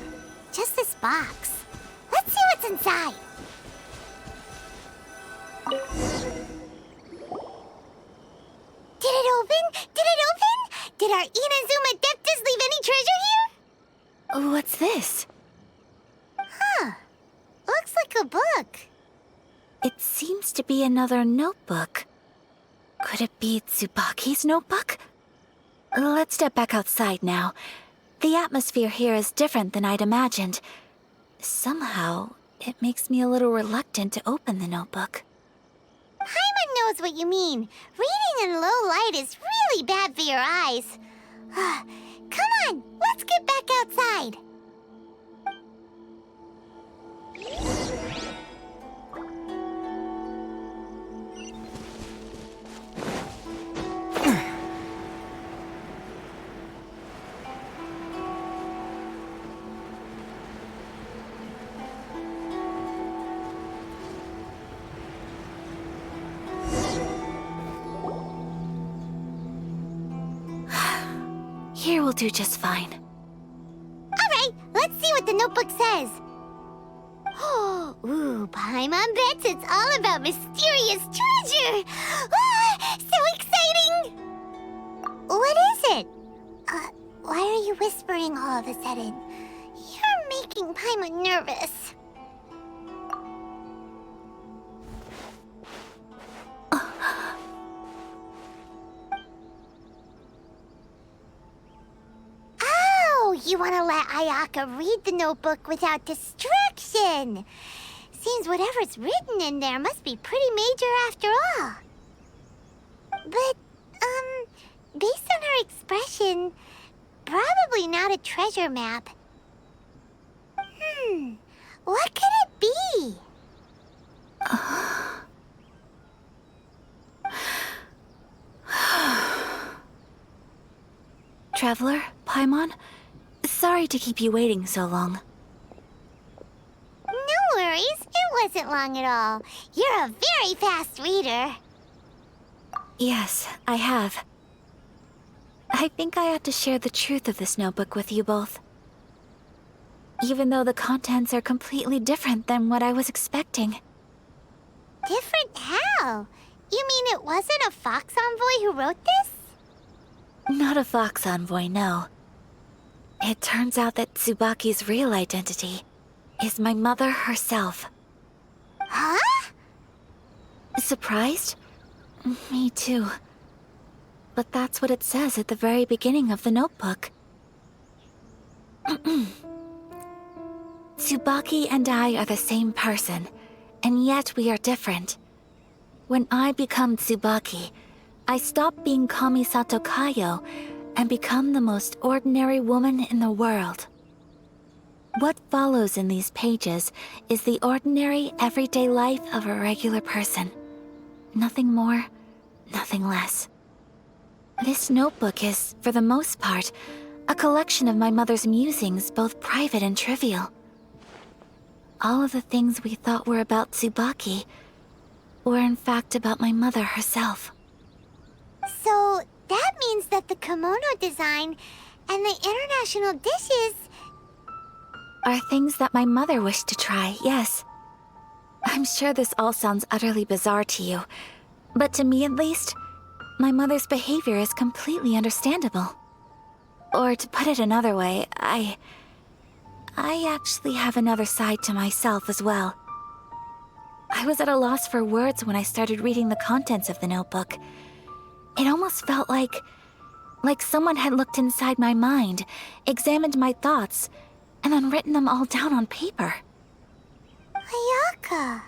Just this box. Let's see what's inside. Did it open? Did it open? Did our Inazuma Adeptus leave any treasure here? What's this? Looks like a book. It seems to be another notebook. Could it be Tsubaki's notebook? Let's step back outside now. The atmosphere here is different than I'd imagined. Somehow, it makes me a little reluctant to open the notebook. Paimon knows what you mean. Reading in low light is really bad for your eyes. Come on, let's get back outside. Here will do just fine. All right, let's see what the notebook says. Ooh, Paimon bets it's all about mysterious treasure. So exciting! What is it? Why are you whispering all of a sudden? You're making Paimon nervous. Oh, you want to let Ayaka read the notebook without distraction. Seems whatever's written in there must be pretty major after all. But, based on her expression, probably not a treasure map. What could it be? Traveler, Paimon, sorry to keep you waiting so long. No worries, it wasn't long at all. You're a very fast reader. Yes, I have. I think I ought to share the truth of this notebook with you both. Even though the contents are completely different than what I was expecting. Different how? You mean it wasn't a fox envoy who wrote this? Not a fox envoy, no. It turns out that Tsubaki's real identity is my mother herself. Huh? Surprised? Me too. But that's what it says at the very beginning of the notebook. Tsubaki and I are the same person, and yet we are different. When I become Tsubaki, I stop being Kamisato Kayo and become the most ordinary woman in the world. What follows in these pages is the ordinary, everyday life of a regular person. Nothing more, nothing less. This notebook is, for the most part, a collection of my mother's musings, both private and trivial. All of the things we thought were about Tsubaki were in fact about my mother herself. So, that means that the kimono design and the international dishes... Are things that my mother wished to try, yes. I'm sure this all sounds utterly bizarre to you, but to me at least, my mother's behavior is completely understandable. Or to put it another way, I actually have another side to myself as well. I was at a loss for words when I started reading the contents of the notebook. It almost felt like someone had looked inside my mind, examined my thoughts, and then written them all down on paper. Ayaka.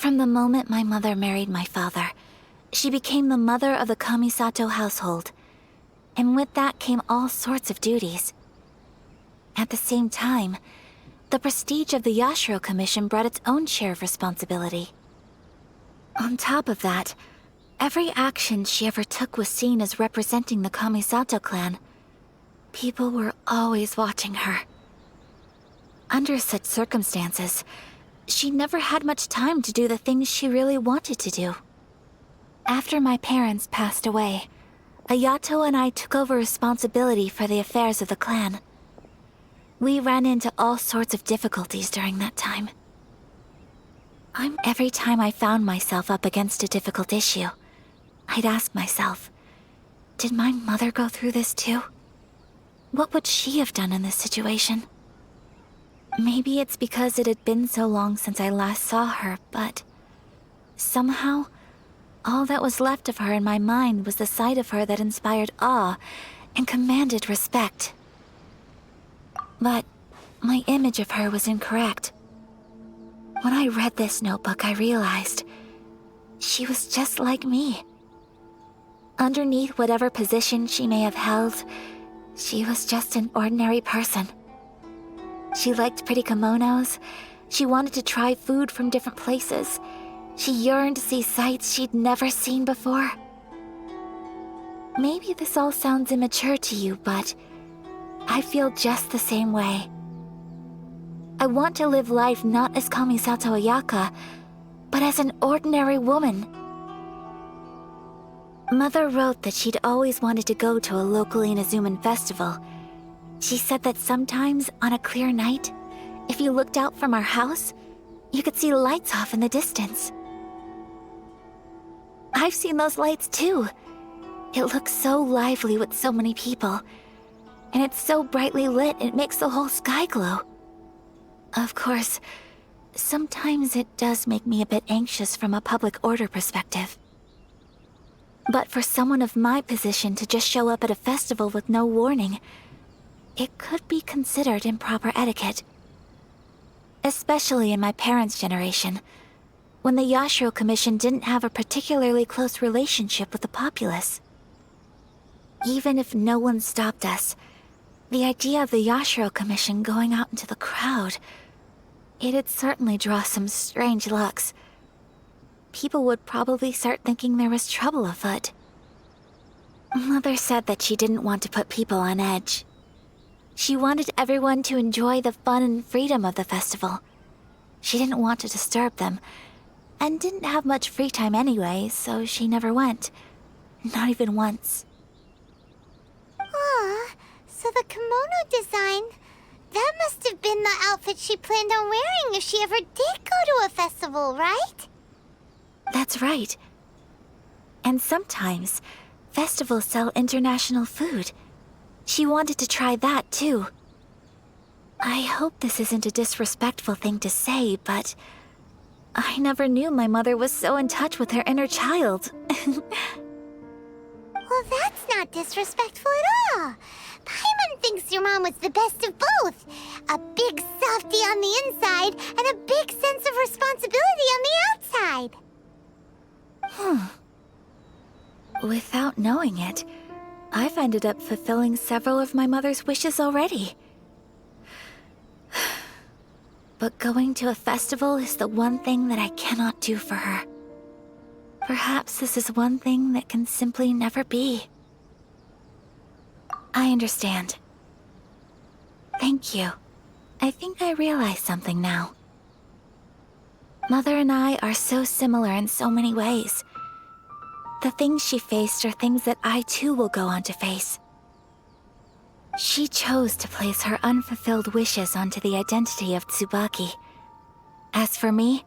From the moment my mother married my father, she became the mother of the Kamisato household. And with that came all sorts of duties. At the same time, the prestige of the Yashiro Commission brought its own share of responsibility. On top of that, every action she ever took was seen as representing the Kamisato clan. People were always watching her. Under such circumstances, she never had much time to do the things she really wanted to do. After my parents passed away, Ayato and I took over responsibility for the affairs of the clan. We ran into all sorts of difficulties during that time. Every time I found myself up against a difficult issue, I'd ask myself, did my mother go through this too? What would she have done in this situation? Maybe it's because it had been so long since I last saw her, but somehow, all that was left of her in my mind was the side of her that inspired awe and commanded respect. But my image of her was incorrect. When I read this notebook, I realized she was just like me. Underneath whatever position she may have held, she was just an ordinary person. She liked pretty kimonos. She wanted to try food from different places. She yearned to see sights she'd never seen before. Maybe this all sounds immature to you, but I feel just the same way. I want to live life not as Kamisato Ayaka, but as an ordinary woman. Mother wrote that she'd always wanted to go to a local Inazuman festival. She said that sometimes, on a clear night, if you looked out from our house, you could see lights off in the distance. I've seen those lights too. It looks so lively with so many people. and it's so brightly lit it makes the whole sky glow. Of course, sometimes it does make me a bit anxious from a public order perspective. But for someone of my position to just show up at a festival with no warning, it could be considered improper etiquette. Especially in my parents' generation, when the Yashiro Commission didn't have a particularly close relationship with the populace. Even if no one stopped us, the idea of the Yashiro Commission going out into the crowd, it'd certainly draw some strange looks. People would probably start thinking there was trouble afoot. Mother said that she didn't want to put people on edge. She wanted everyone to enjoy the fun and freedom of the festival. She didn't want to disturb them, and didn't have much free time anyway, so she never went. Not even once. Aw, so the kimono design, that must have been the outfit she planned on wearing if she ever did go to a festival, right? That's right. And sometimes, festivals sell international food. She wanted to try that too. I hope this isn't a disrespectful thing to say, but I never knew my mother was so in touch with her inner child. Well, that's not disrespectful at all. Paimon thinks your mom was the best of both. A big softie on the inside and a big sense of responsibility on the outside. Without knowing it, I've ended up fulfilling several of my mother's wishes already. But going to a festival is the one thing that I cannot do for her. Perhaps this is one thing that can simply never be. I understand. Thank you. I think I realize something now. Mother and I are so similar in so many ways. The things she faced are things that I too will go on to face. She chose to place her unfulfilled wishes onto the identity of Tsubaki. As for me,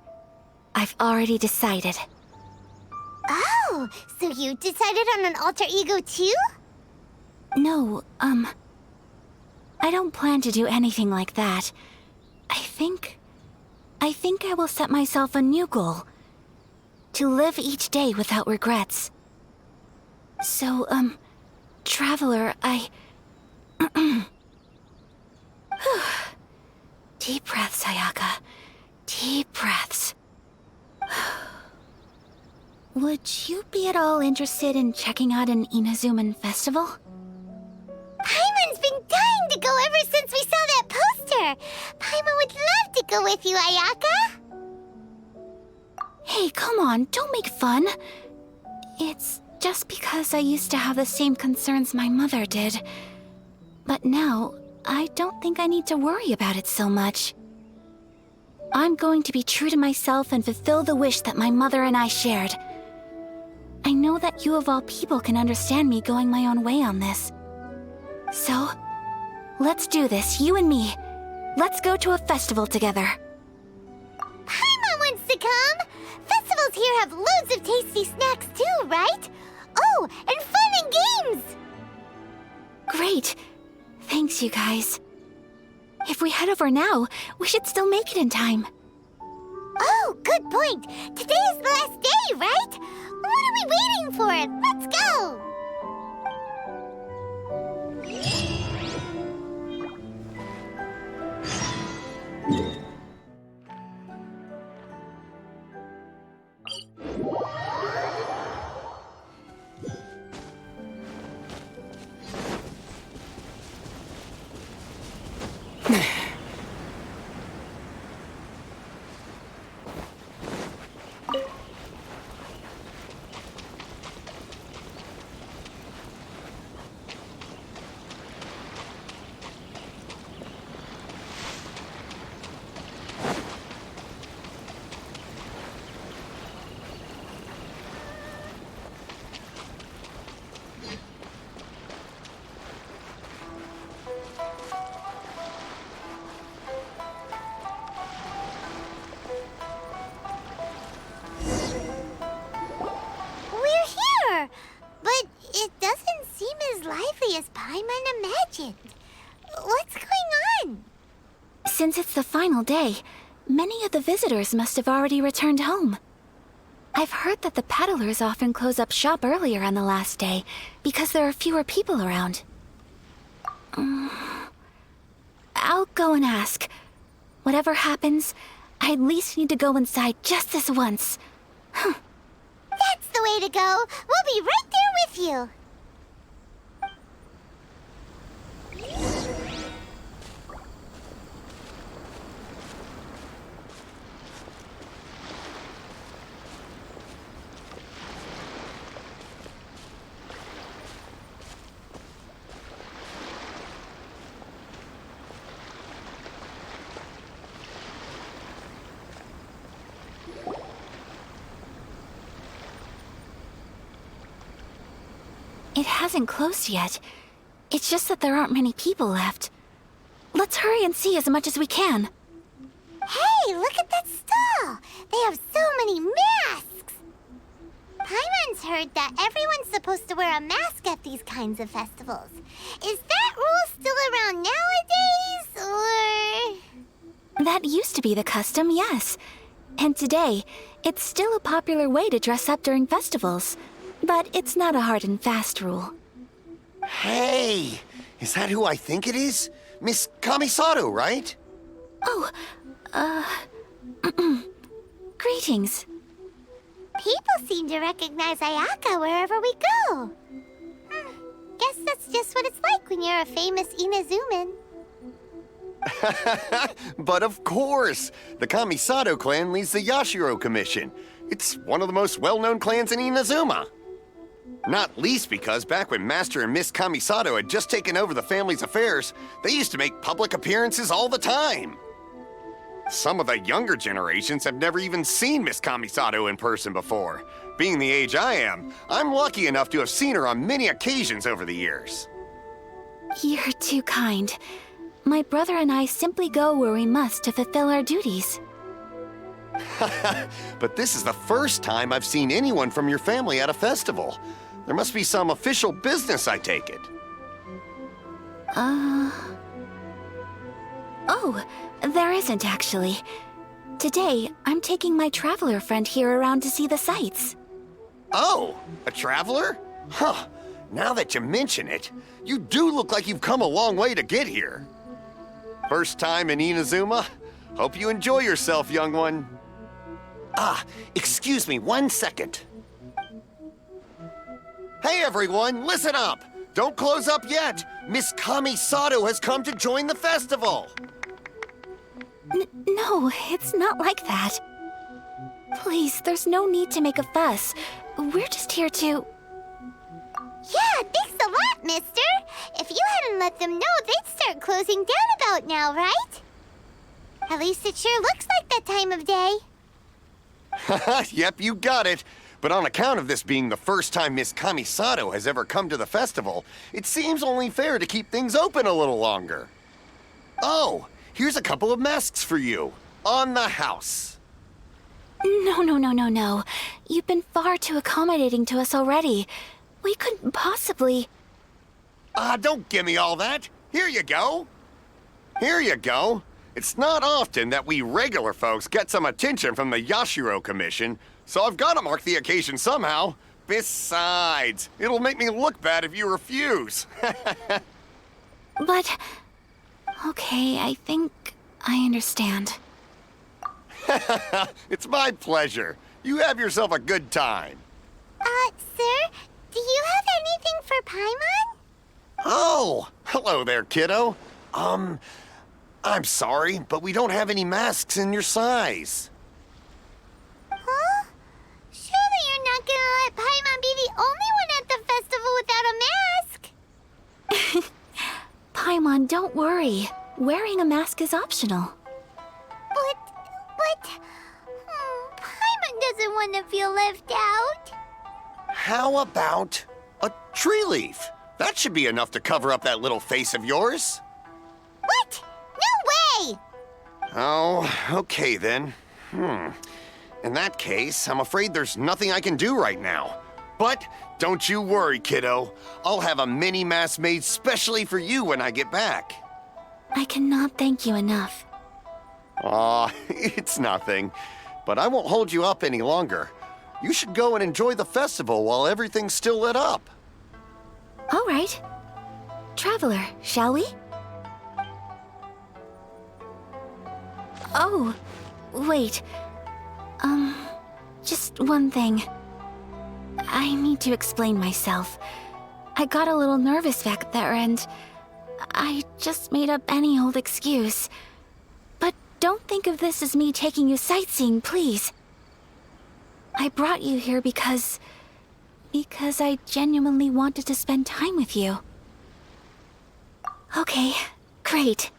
I've already decided. Oh, so you decided on an alter ego too? No, I don't plan to do anything like that. I think I will set myself a new goal. To live each day without regrets. So, Traveler, Deep breaths, Ayaka. Deep breaths. Would you be at all interested in checking out an Inazuman festival? Paimon's been dying to go ever since we saw that poster. Paimon would love to go with you, Ayaka. Hey, come on, don't make fun. It's just because I used to have the same concerns my mother did. But now, I don't think I need to worry about it so much. I'm going to be true to myself and fulfill the wish that my mother and I shared. I know that you of all people can understand me going my own way on this. So, let's do this, you and me. Let's go to a festival together. Paimon wants to come! Festivals here have loads of tasty snacks too, right? Oh, and fun and games! Great. Thanks, you guys. If we head over now, we should still make it in time. Oh, good point. Today is the last day, right? What are we waiting for? Let's go! Since it's the final day, many of the visitors must have already returned home. I've heard that the peddlers often close up shop earlier on the last day because there are fewer people around. I'll go and ask. Whatever happens, I at least need to go inside just this once. That's the way to go. We'll be right there with you. It hasn't closed yet. It's just that there aren't many people left. Let's hurry and see as much as we can. Hey, look at that stall! They have so many masks! Paimon's heard that everyone's supposed to wear a mask at these kinds of festivals. Is that rule still around nowadays, or...? That used to be the custom, yes. And today, it's still a popular way to dress up during festivals. But it's not a hard and fast rule. Hey! Is that who I think it is? Miss Kamisato, right? Oh, greetings. People seem to recognize Ayaka wherever we go. Guess that's just what it's like when you're a famous Inazuman. But of course! The Kamisato clan leads the Yashiro Commission. It's one of the most well-known clans in Inazuma. Not least because back when Master and Miss Kamisato had just taken over the family's affairs, they used to make public appearances all the time. Some of the younger generations have never even seen Miss Kamisato in person before. Being the age I am, I'm lucky enough to have seen her on many occasions over the years. You're too kind. My brother and I simply go where we must to fulfill our duties. But this is the first time I've seen anyone from your family at a festival. There must be some official business, I take it. Oh, there isn't actually. Today, I'm taking my traveler friend here around to see the sights. Oh, a traveler? Huh. Now that you mention it, you do look like you've come a long way to get here. First time in Inazuma? Hope you enjoy yourself, young one. Ah, excuse me 1 second. Hey everyone, listen up! Don't close up yet! Miss Kamisato has come to join the festival! No, it's not like that. Please, there's no need to make a fuss. We're just here to... Yeah, thanks a lot, mister. If you hadn't let them know, they'd start closing down about now, right? At least it sure looks like that time of day. Yep, you got it. But on account of this being the first time Miss Kamisato has ever come to the festival, it seems only fair to keep things open a little longer. Oh, here's a couple of masks for you. On the house. No. You've been far too accommodating to us already. We couldn't possibly... Don't give me all that. Here you go. Here you go. It's not often that we regular folks get some attention from the Yashiro Commission, so I've got to mark the occasion somehow. Besides, it'll make me look bad if you refuse. But... Okay, I think I understand. It's my pleasure. You have yourself a good time. Sir, do you have anything for Paimon? Oh, hello there, kiddo. I'm sorry, but we don't have any masks in your size. Huh? Surely you're not gonna let Paimon be the only one at the festival without a mask? Paimon, don't worry. Wearing a mask is optional. But... Paimon doesn't want to feel left out. How about a tree leaf? That should be enough to cover up that little face of yours. What? No way! Oh, okay then. In that case, I'm afraid there's nothing I can do right now. But don't you worry, kiddo. I'll have a mini mask made specially for you when I get back. I cannot thank you enough. Aw, it's nothing. But I won't hold you up any longer. You should go and enjoy the festival while everything's still lit up. All right. Traveler, shall we? Oh, wait. Just one thing. I need to explain myself. I got a little nervous back there and I just made up any old excuse. But don't think of this as me taking you sightseeing, please. I brought you here because I genuinely wanted to spend time with you. Okay, great.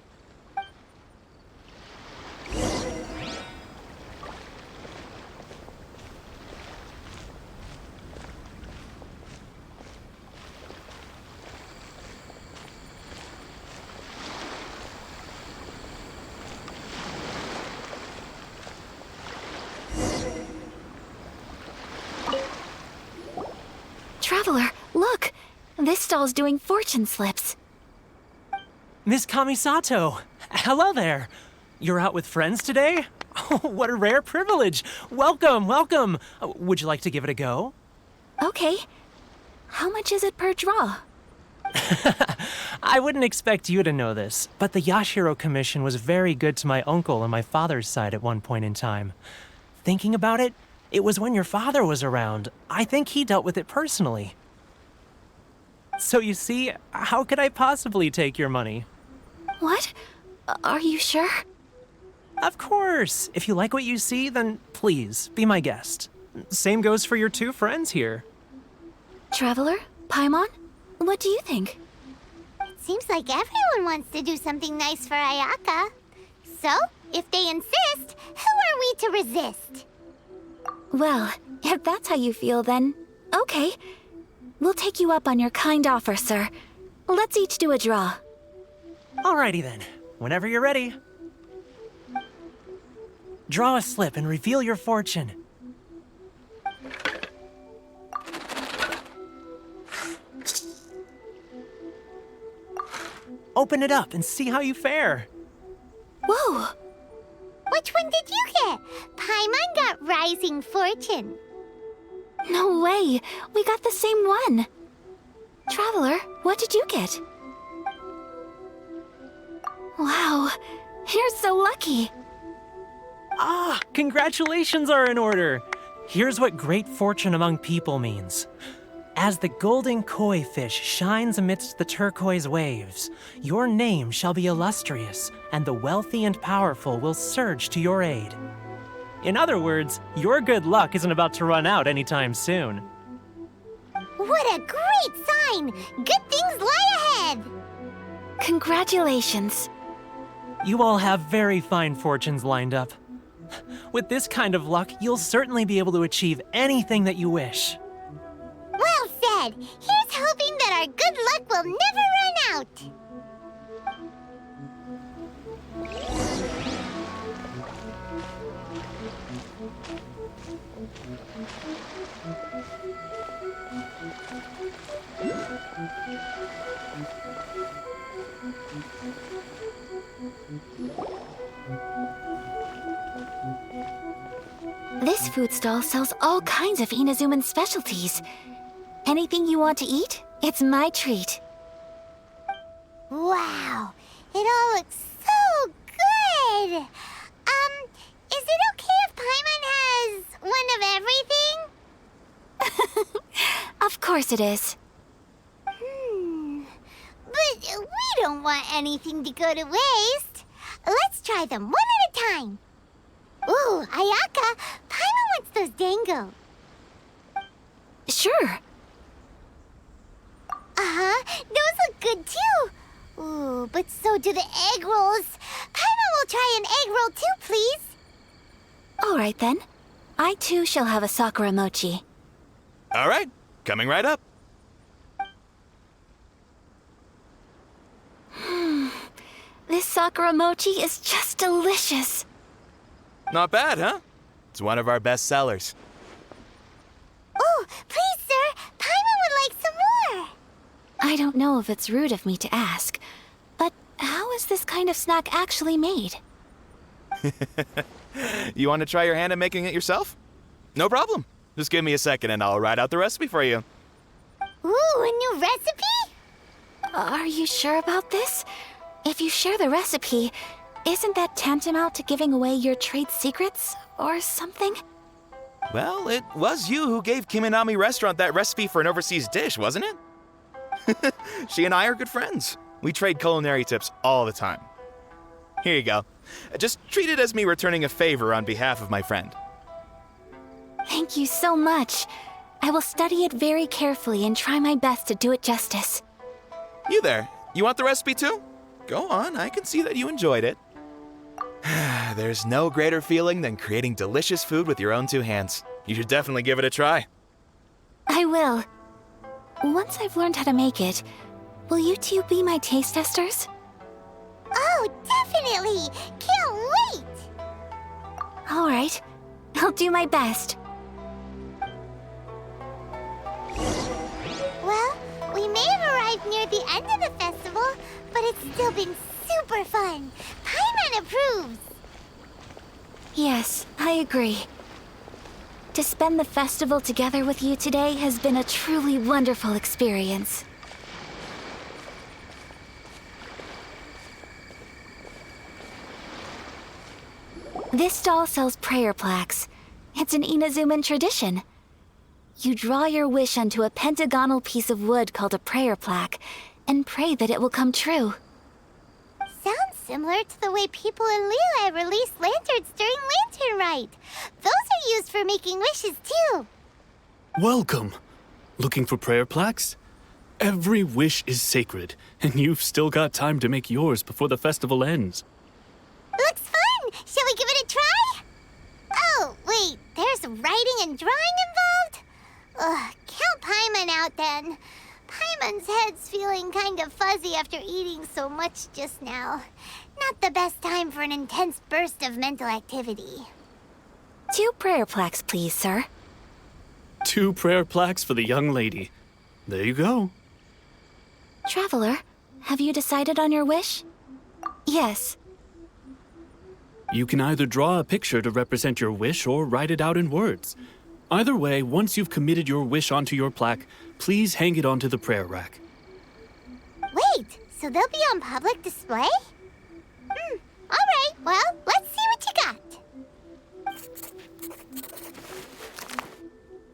Traveler, look! This stall's doing fortune slips. Miss Kamisato! Hello there! You're out with friends today? Oh, what a rare privilege! Welcome, welcome! Would you like to give it a go? Okay. How much is it per draw? I wouldn't expect you to know this, but the Yashiro Commission was very good to my uncle on my father's side at one point in time. Thinking about it, it was when your father was around. I think he dealt with it personally. So you see, how could I possibly take your money? What? Are you sure? Of course! If you like what you see, then please, be my guest. Same goes for your two friends here. Traveler? Paimon? What do you think? It seems like everyone wants to do something nice for Ayaka. So, if they insist, who are we to resist? Well, if that's how you feel, then okay. We'll take you up on your kind offer, sir. Let's each do a draw. Alrighty then, whenever you're ready. Draw a slip and reveal your fortune. Open it up and see how you fare. Whoa! Which one did you get? Paimon got Rising Fortune. No way! We got the same one! Traveler, what did you get? Wow, you're so lucky! Ah, congratulations are in order! Here's what great fortune among people means. As the golden koi fish shines amidst the turquoise waves, your name shall be illustrious, and the wealthy and powerful will surge to your aid. In other words, your good luck isn't about to run out anytime soon. What a great sign! Good things lie ahead! Congratulations. You all have very fine fortunes lined up. With this kind of luck, you'll certainly be able to achieve anything that you wish. Well said! Here's hoping that our good luck will never run out! This food stall sells all kinds of Inazuman specialties. Anything you want to eat, it's my treat. Wow! It all looks so good! Is it okay if Paimon has one of everything? Of course it is. But we don't want anything to go to waste. Let's try them one at a time. Ooh, Ayaka, Paimon wants those dango. Sure. Those look good too. Ooh, but so do the egg rolls. Paimon will try an egg roll too, please. All right then. I too shall have a sakura mochi. All right, coming right up. This sakura mochi is just delicious. Not bad, huh? It's one of our best sellers. Oh, please, sir. Paimon would like some more. I don't know if it's rude of me to ask, but how is this kind of snack actually made? You want to try your hand at making it yourself? No problem. Just give me a second and I'll write out the recipe for you. Ooh, a new recipe? Are you sure about this? If you share the recipe, isn't that tantamount to giving away your trade secrets or something? Well, it was you who gave Kiminami Restaurant that recipe for an overseas dish, wasn't it? She and I are good friends. We trade culinary tips all the time. Here you go. Just treat it as me returning a favor on behalf of my friend. Thank you so much. I will study it very carefully and try my best to do it justice. You there. You want the recipe too? Go on, I can see that you enjoyed it. There's no greater feeling than creating delicious food with your own two hands. You should definitely give it a try. I will. Once I've learned how to make it, will you two be my taste testers? Oh, definitely! Can't wait! All right. I'll do my best. Well, we may have arrived near the end of the festival, but it's still been super fun. Paimon approves. Yes, I agree. To spend the festival together with you today has been a truly wonderful experience. This stall sells prayer plaques. It's an Inazuman tradition. You draw your wish onto a pentagonal piece of wood called a prayer plaque and pray that it will come true. Sounds similar to the way people in Liyue release lanterns during Lantern Rite. Those are used for making wishes, too. Welcome. Looking for prayer plaques? Every wish is sacred, and you've still got time to make yours before the festival ends. Looks fun! Shall we give it a try? Oh, wait, there's writing and drawing involved? Ugh, count Paimon out then. Paimon's head's feeling kind of fuzzy after eating so much just now. Not the best time for an intense burst of mental activity. 2 prayer plaques, please, sir. 2 prayer plaques for the young lady. There you go. Traveler, have you decided on your wish? Yes. You can either draw a picture to represent your wish or write it out in words. Either way, once you've committed your wish onto your plaque, please hang it onto the prayer rack. Wait, so they'll be on public display? All right, well, let's see what you got.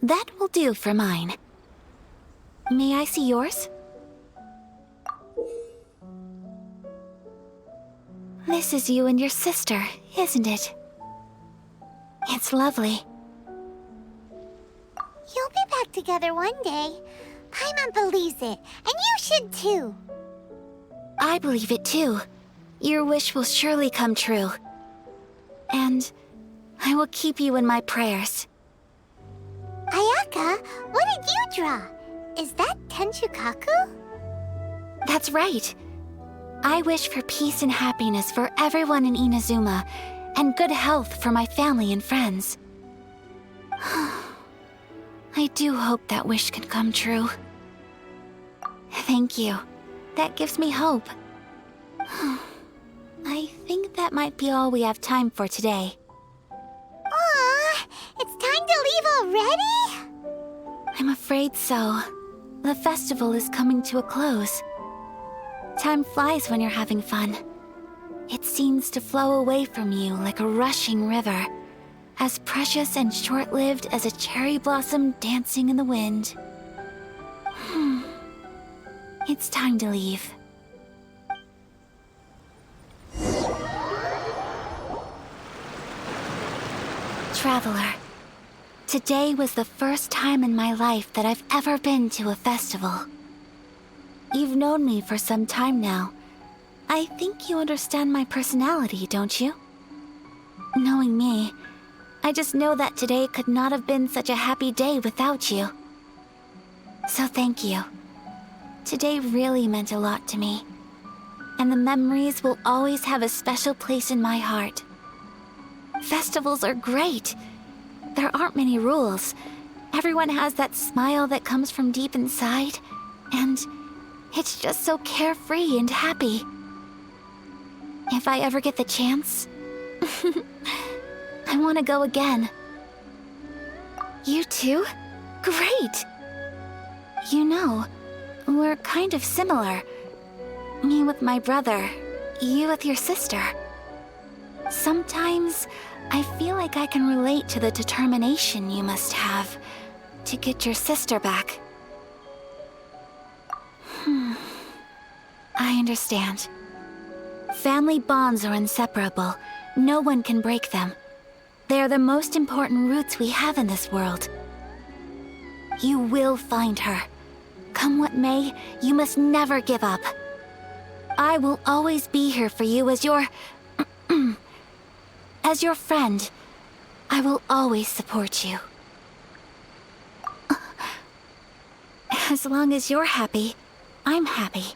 That will do for mine. May I see yours? This is you and your sister, isn't it? It's lovely. You'll be back together one day. Paimon believes it, and you should too. I believe it too. Your wish will surely come true. And I will keep you in my prayers. Ayaka, what did you draw? Is that Tenchukaku? That's right. I wish for peace and happiness for everyone in Inazuma, and good health for my family and friends. I do hope that wish can come true. Thank you. That gives me hope. I think that might be all we have time for today. Aw, it's time to leave already? I'm afraid so. The festival is coming to a close. Time flies when you're having fun. It seems to flow away from you like a rushing river, as precious and short-lived as a cherry blossom dancing in the wind. It's time to leave. Traveler, today was the first time in my life that I've ever been to a festival. You've known me for some time now. I think you understand my personality, don't you? Knowing me, I just know that today could not have been such a happy day without you. So thank you. Today really meant a lot to me. And the memories will always have a special place in my heart. Festivals are great. There aren't many rules. Everyone has that smile that comes from deep inside, and it's just so carefree and happy. If I ever get the chance, I want to go again. You too? Great! You know, we're kind of similar. Me with my brother, you with your sister. Sometimes, I feel like I can relate to the determination you must have to get your sister back. I understand. Family bonds are inseparable. No one can break them. They are the most important roots we have in this world. You will find her. Come what may, you must never give up. I will always be here for you as your... as your friend. I will always support you. As long as you're happy, I'm happy.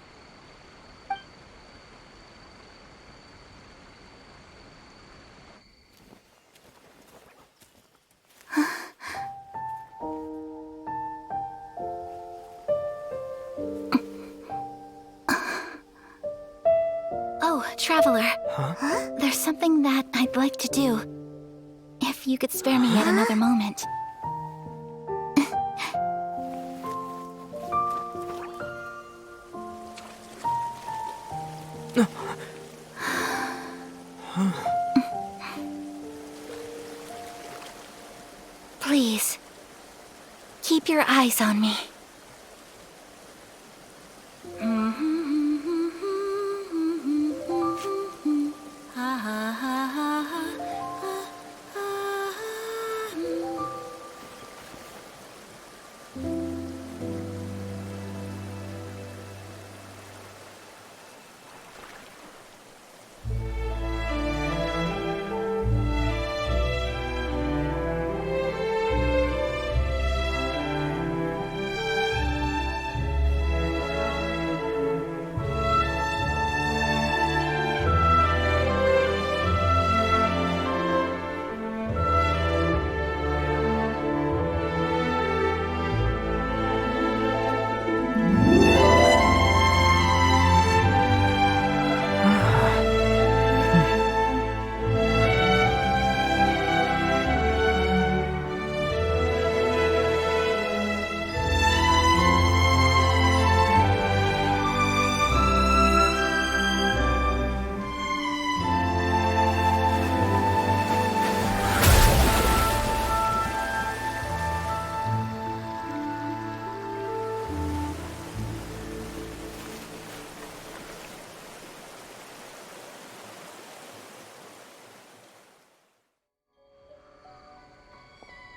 Oh, Traveler. Huh? There's something that I'd like to do. If you could spare me yet another moment. Please, keep your eyes on me.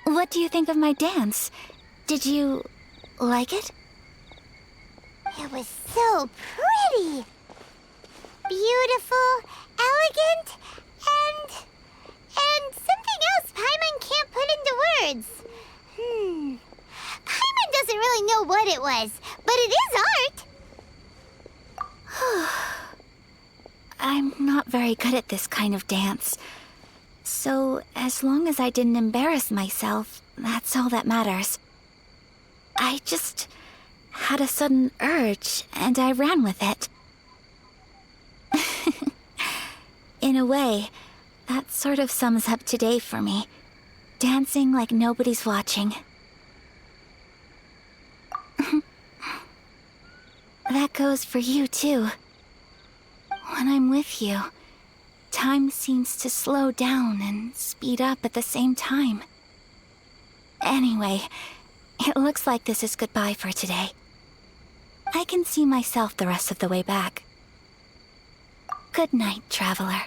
What do you think of my dance? Did you like it? It was so pretty. Beautiful, elegant, and something else Paimon can't put into words. Paimon doesn't really know what it was, but it is art. I'm not very good at this kind of dance. So, as long as I didn't embarrass myself, that's all that matters. I just had a sudden urge, and I ran with it. In a way, that sort of sums up today for me. Dancing like nobody's watching. That goes for you, too. When I'm with you, time seems to slow down and speed up at the same time. Anyway, it looks like this is goodbye for today. I can see myself the rest of the way back. Good night, Traveler.